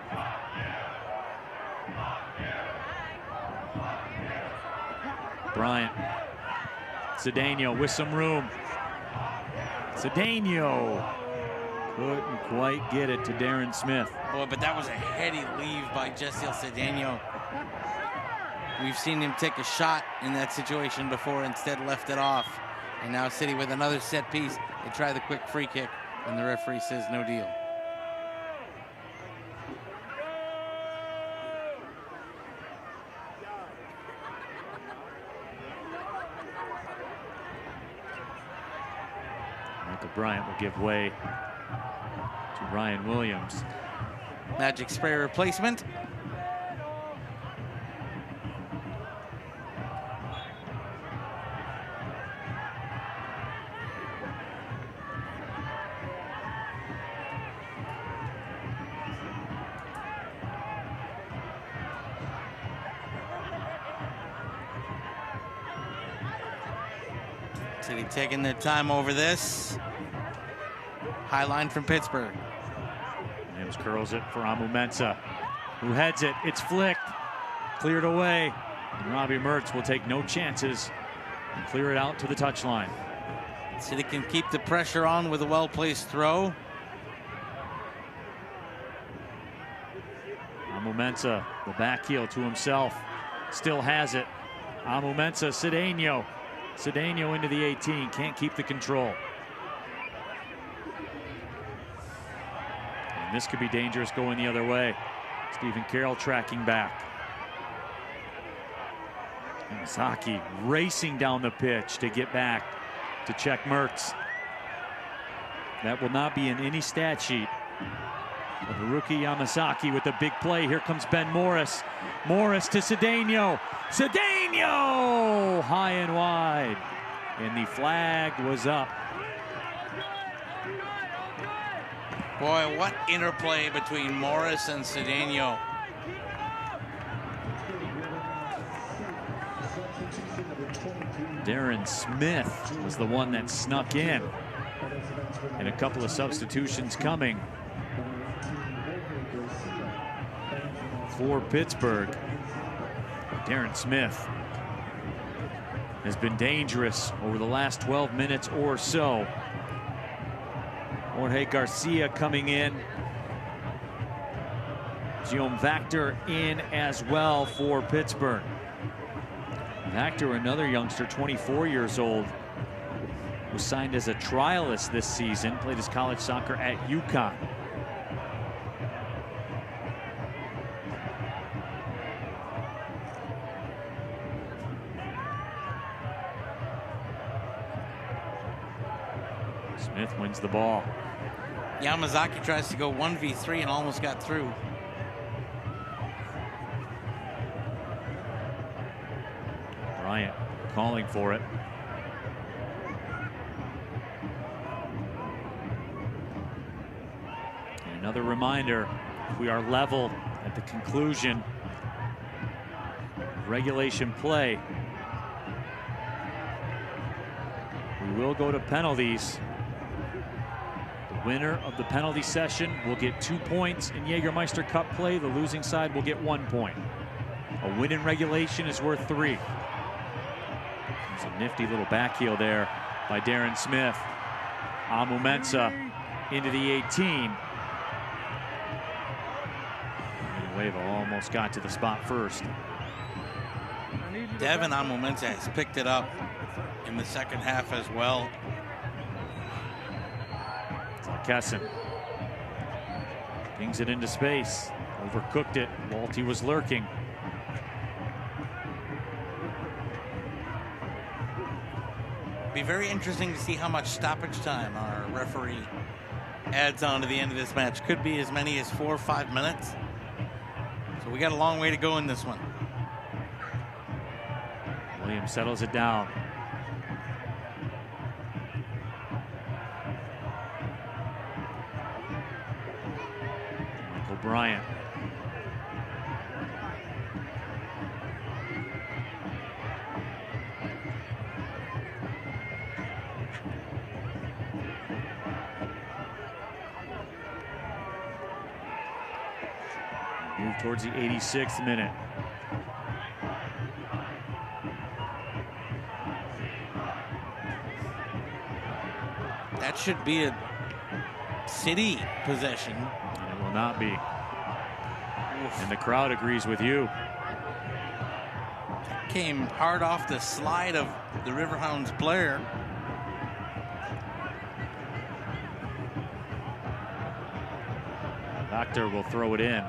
Bryant. Cedeno with some room. Cedeno couldn't quite get it to Darren Smith. Boy, but that was a heady leave by Jessiel Cedeno. We've seen him take a shot in that situation before, instead left it off. And now City with another set piece. They try the quick free kick, and the referee says no deal. Michael Bryant will give way to Ryan Williams. Magic spray replacement. City taking their time over this. High line from Pittsburgh. Williams curls it for Amumensa, who heads it. It's flicked, cleared away. And Robbie Mertz will take no chances and clear it out to the touchline. City can keep the pressure on with a well-placed throw. Amumensa, the back heel to himself, still has it. Amumensa, Cedeno. Cedeno into the 18, can't keep the control. And this could be dangerous going the other way. Stephen Carroll tracking back. Yamazaki racing down the pitch to get back to check Mertz. That will not be in any stat sheet. But Haruki Yamazaki with the big play. Here comes Ben Morris. Morris to Cedeno. Cedeno! High and wide. And the flag was up. Boy, what interplay between Morris and Cedeno. Darren Smith was the one that snuck in. And a couple of substitutions coming for Pittsburgh. Darren Smith has been dangerous over the last 12 minutes or so. Jorge Garcia coming in. Guillaume Vactor in as well for Pittsburgh. Vactor, another youngster, 24 years old, was signed as a trialist this season, played his college soccer at UConn. Smith wins the ball. Yamazaki tries to go 1v3 and almost got through. Bryant calling for it. And another reminder, if we are level at the conclusion of regulation play, we will go to penalties. The winner of the penalty session will get 2 points in Jägermeister Cup play. The losing side will get 1 point. A win in regulation is worth 3. There's a nifty little back heel there by Darren Smith. Amu Mensah into the 18. Villanueva almost got to the spot first. Devin Amu Mensah has picked it up in the second half as well. Kesson pings it into space. Overcooked it. Walty was lurking. Be very interesting to see how much stoppage time our referee adds on to the end of this match. Could be as many as 4 or 5 minutes. So we got a long way to go in this one. Williams settles it down. Michael Bryant. Move towards the 86th minute. That should be a City possession. And it will not be. And the crowd agrees with you. Came hard off the slide of the Riverhounds player. Doctor will throw it in.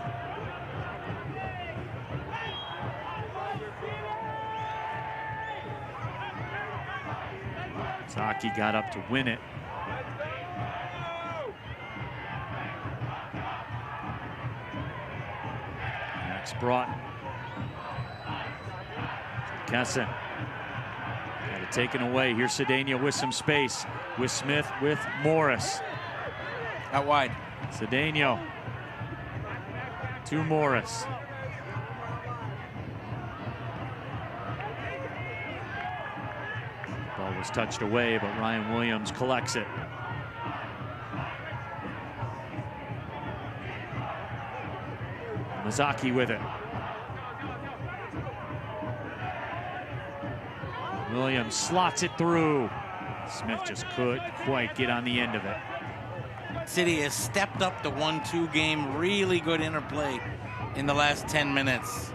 Zaki got up to win it. Max Broughton. Kesson. Got it taken away. Here's Cedeno with some space. With Smith, with Morris. Out wide. Cedeno. To Morris. Ball was touched away, but Ryan Williams collects it. Mazaki with it. Williams slots it through. Smith just couldn't quite get on the end of it. City has stepped up the 1-2 game. Really good interplay in the last 10 minutes.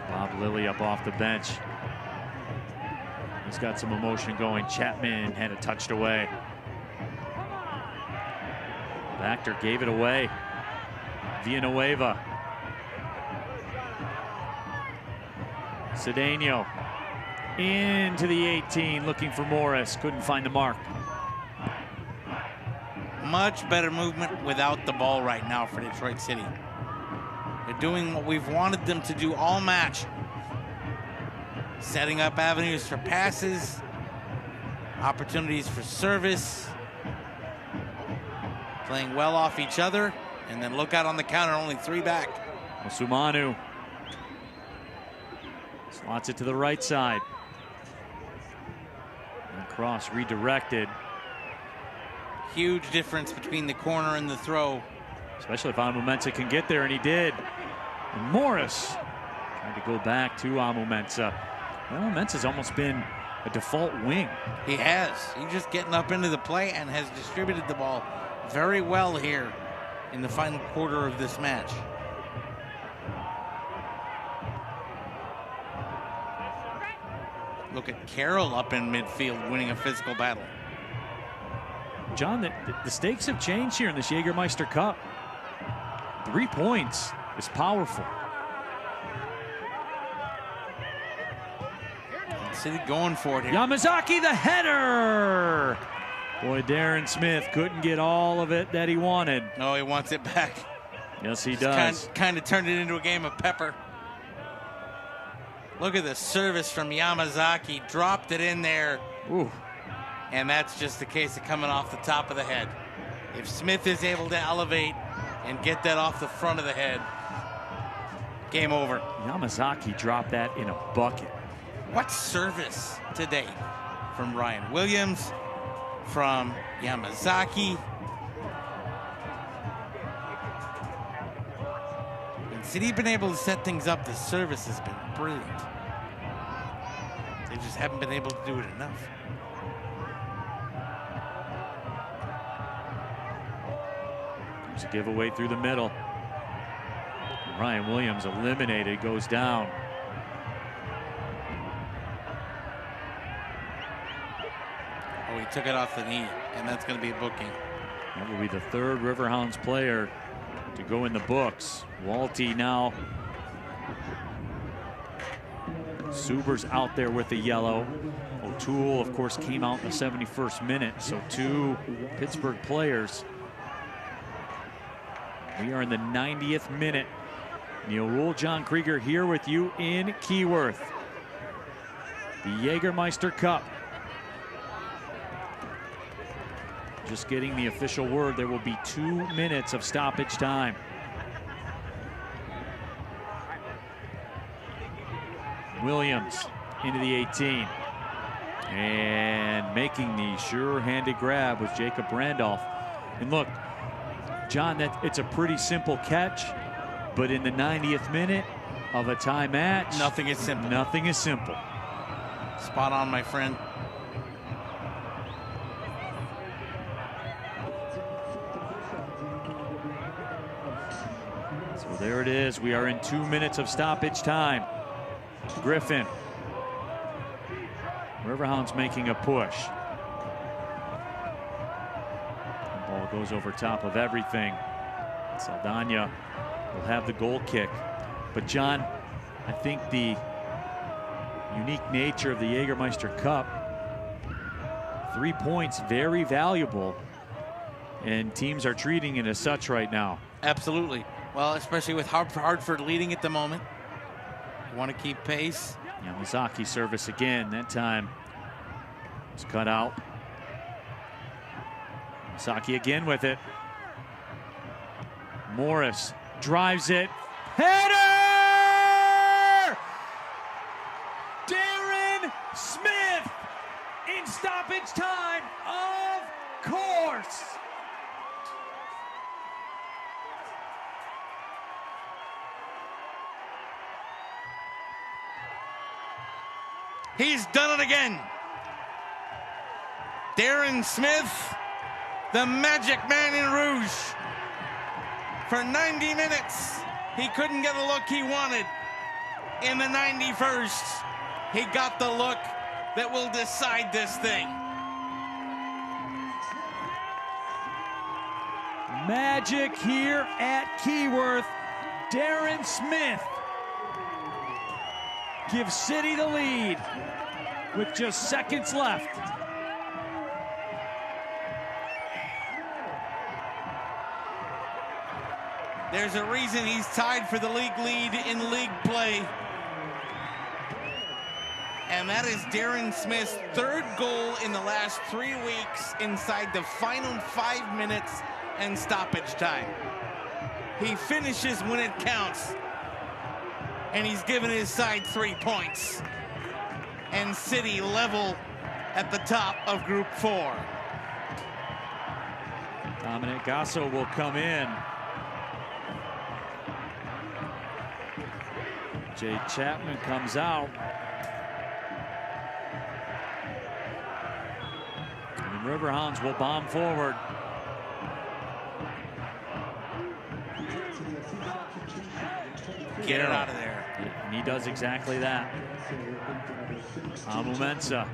Bob Lilly up off the bench. He's got some emotion going. Chapman had it touched away. Vactor gave it away. Villanueva. Cedeno into the 18, looking for Morris. Couldn't find the mark. Much better movement without the ball right now for Detroit City. They're doing what we've wanted them to do all match. Setting up avenues for passes, opportunities for service, playing well off each other, and then look out on the counter, only 3 back. Osumanu slots it to the right side. And cross redirected. Huge difference between the corner and the throw. Especially if Amu Mensah can get there, and he did. And Morris tried to go back to Amu Mensah. Amu Mensah's almost been a default wing. He has. He's just getting up into the play and has distributed the ball very well here in the final quarter of this match. Look at Carroll up in midfield winning a physical battle. John, the stakes have changed here in this Jägermeister Cup. 3 points is powerful. City going for it here. Yamazaki, the header! Boy, Darren Smith couldn't get all of it that he wanted. No, he wants it back. Yes, he does. Kind of turned it into a game of pepper. Look at the service from Yamazaki. Dropped it in there. Ooh. And that's just the case of coming off the top of the head. If Smith is able to elevate and get that off the front of the head, game over. Yamazaki dropped that in a bucket. What service today from Ryan Williams, from Yamazaki. And City been able to set things up. The service has been brilliant. They just haven't been able to do it enough. There's a giveaway through the middle. Ryan Williams eliminated, goes down. Oh, he took it off the knee, and that's going to be a booking. That will be the third Riverhounds player to go in the books. Walty now. Suber's out there with the yellow. O'Toole, of course, came out in the 71st minute, so 2 Pittsburgh players. We are in the 90th minute. Neil Rule, John Krieger here with you in Keyworth. The Jägermeister Cup. Just getting the official word, there will be 2 minutes of stoppage time. Williams into the 18. And making the sure-handed grab was Jacob Randolph. And look, John, it's a pretty simple catch, but in the 90th minute of a tie match, nothing is simple. Nothing is simple. Spot on, my friend. So there it is. We are in 2 minutes of stoppage time. Griffin. Riverhounds making a push. The ball goes over top of everything. Saldana will have the goal kick. But John, I think the unique nature of the Jägermeister Cup, 3 points, very valuable, and teams are treating it as such right now. Absolutely. Well, especially with Hartford leading at the moment. You want to keep pace. Yamazaki service again. That time it's cut out. Yamazaki again with it. Morris drives it. Header! Darren Smith in stoppage time, of course. He's done it again. Darren Smith, the magic man in rouge. For 90 minutes, he couldn't get the look he wanted. In the 91st, he got the look that will decide this thing. Magic here at Keyworth. Darren Smith gives City the lead with just seconds left. There's a reason he's tied for the league lead in league play. And that is Darren Smith's 3rd goal in the last 3 weeks inside the final 5 minutes and stoppage time. He finishes when it counts. And he's given his side 3 points. And City level at the top of Group 4. Dominic Gasso will come in. Jay Chapman comes out. And the Riverhounds will bomb forward. Get it out of there. And he does exactly that. Amu Mensah.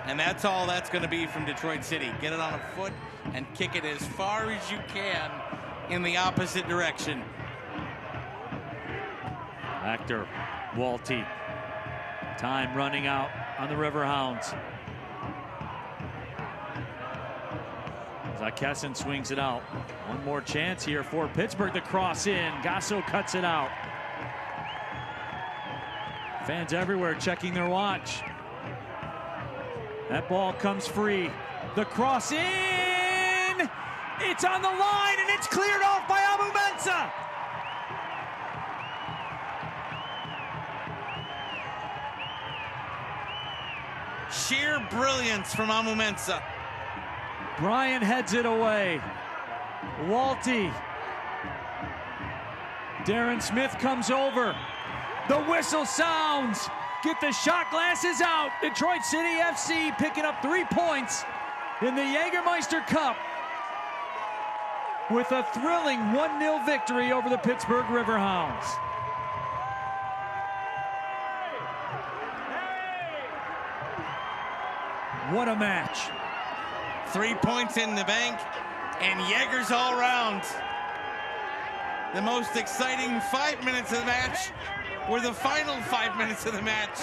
And that's all that's going to be from Detroit City. Get it on a foot and kick it as far as you can in the opposite direction. Actor, Walty. Time running out on the Riverhounds. Zakessin swings it out. One more chance here for Pittsburgh. The cross in. Gasso cuts it out. Fans everywhere checking their watch. That ball comes free. The cross in. It's on the line and it's cleared off by Amu Mensah. Sheer brilliance from Amu Mensah. Brian heads it away. Walty. Darren Smith comes over. The whistle sounds. Get the shot glasses out. Detroit City FC picking up 3 points in the Jägermeister Cup with a thrilling 1-0 victory over the Pittsburgh Riverhounds. What a match. 3 points in the bank, and Jaegers all around. The most exciting 5 minutes of the match were the final 5 minutes of the match.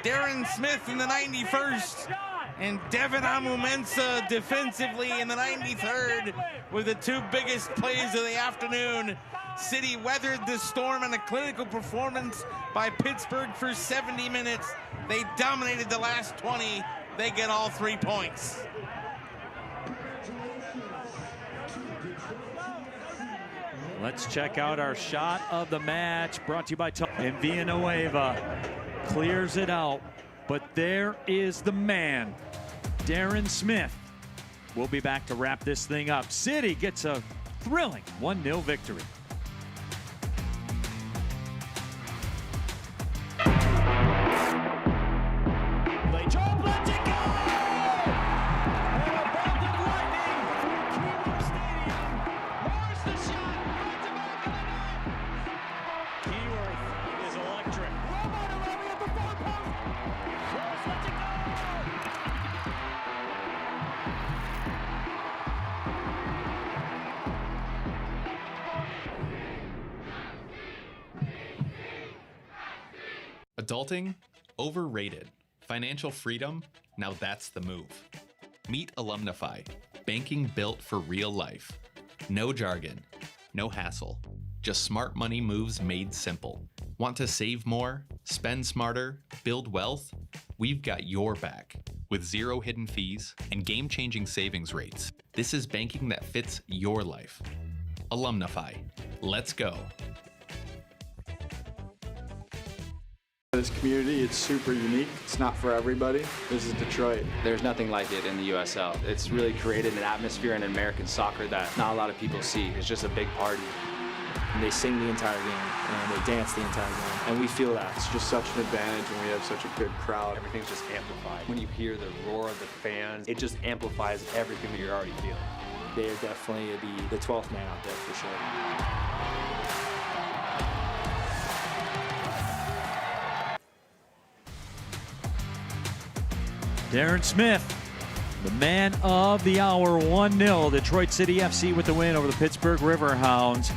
Darren Smith in the 91st, and Devin Amu Mensah defensively in the 93rd were the 2 biggest plays of the afternoon. City weathered the storm and a clinical performance by Pittsburgh for 70 minutes. They dominated the last 20. They get all 3 points. Let's check out our shot of the match, brought to you by Tom. And Villanueva clears it out, but there is the man, Darren Smith. We'll be back to wrap this thing up. City gets a thrilling 1-0 victory. Adulting? Overrated. Financial freedom? Now that's the move. Meet Alumnify. Banking built for real life. No jargon. No hassle. Just smart money moves made simple. Want to save more? Spend smarter? Build wealth? We've got your back. With 0 hidden fees and game-changing savings rates. This is banking that fits your life. Alumnify. Let's go. This community, it's super unique. It's not for everybody. This is Detroit. There's nothing like it in the USL. It's really created an atmosphere in American soccer that not a lot of people see. It's just a big party. And they sing the entire game, and they dance the entire game, and we feel that. It's just such an advantage when we have such a good crowd. Everything's just amplified. When you hear the roar of the fans, it just amplifies everything that you're already feeling. They're definitely the 12th man out there for sure. Darren Smith, the man of the hour, 1-0. Detroit City FC with the win over the Pittsburgh Riverhounds.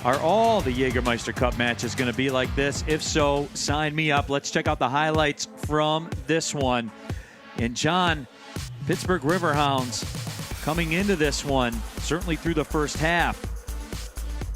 Are all the Jägermeister Cup matches going to be like this? If so, sign me up. Let's check out the highlights from this one. And John, Pittsburgh Riverhounds coming into this one, certainly through the first half,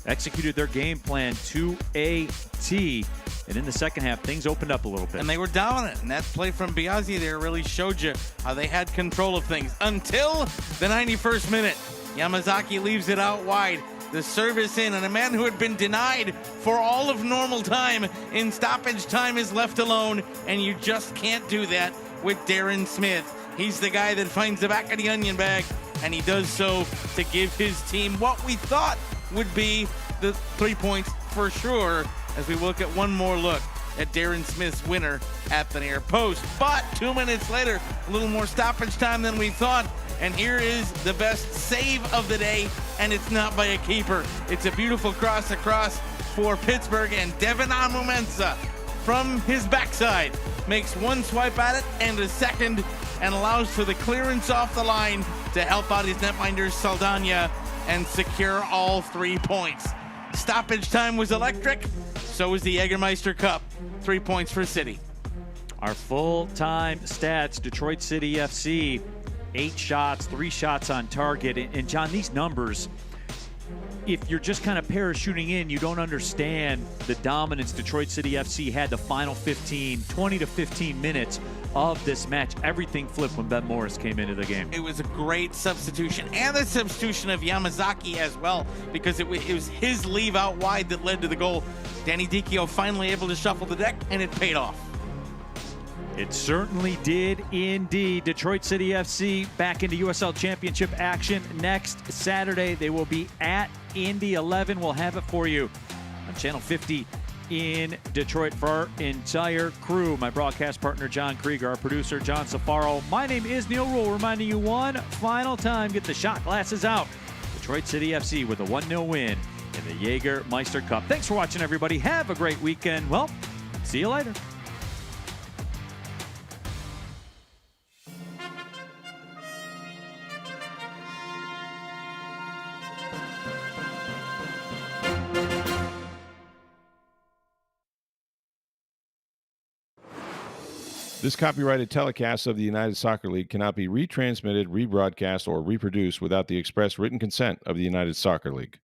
executed their game plan to a T. And in the second half, things opened up a little bit. And they were dominant. And that play from Biazzi there really showed you how they had control of things. Until the 91st minute. Yamazaki leaves it out wide. The service in, and a man who had been denied for all of normal time in stoppage time is left alone. And you just can't do that with Darren Smith. He's the guy that finds the back of the onion bag. And he does so to give his team what we thought would be the 3 points for sure. As we look at one more look at Darren Smith's winner at the near post. But 2 minutes later, a little more stoppage time than we thought. And here is the best save of the day, and it's not by a keeper. It's a beautiful cross across for Pittsburgh, and Devin Amumensa from his backside makes one swipe at it and a second, and allows for the clearance off the line to help out his netminder Saldana and secure all 3 points. Stoppage time was electric, so was the Jägermeister Cup. 3 points for City. Our full-time stats, Detroit City FC, 8 shots, 3 shots on target. And John, these numbers, if you're just kind of parachuting in, you don't understand the dominance Detroit City FC had the final 20 to 15 minutes of this match. Everything flipped when Ben Morris came into the game. It was a great substitution, and the substitution of Yamazaki as well, because it was his leave out wide that led to the goal. Danny Dicchio finally able to shuffle the deck, and it paid off. It certainly did indeed. Detroit City FC back into USL Championship action next Saturday. They will be at Indy 11. We'll have it for you on Channel 50 in Detroit for our entire crew. My broadcast partner, John Krieger, our producer, John Safaro. My name is Neil Rule, reminding you one final time, get the shot glasses out. Detroit City FC with a 1-0 win in the Jägermeister Cup. Thanks for watching, everybody. Have a great weekend. Well, see you later. This copyrighted telecast of the United Soccer League cannot be retransmitted, rebroadcast, or reproduced without the express written consent of the United Soccer League.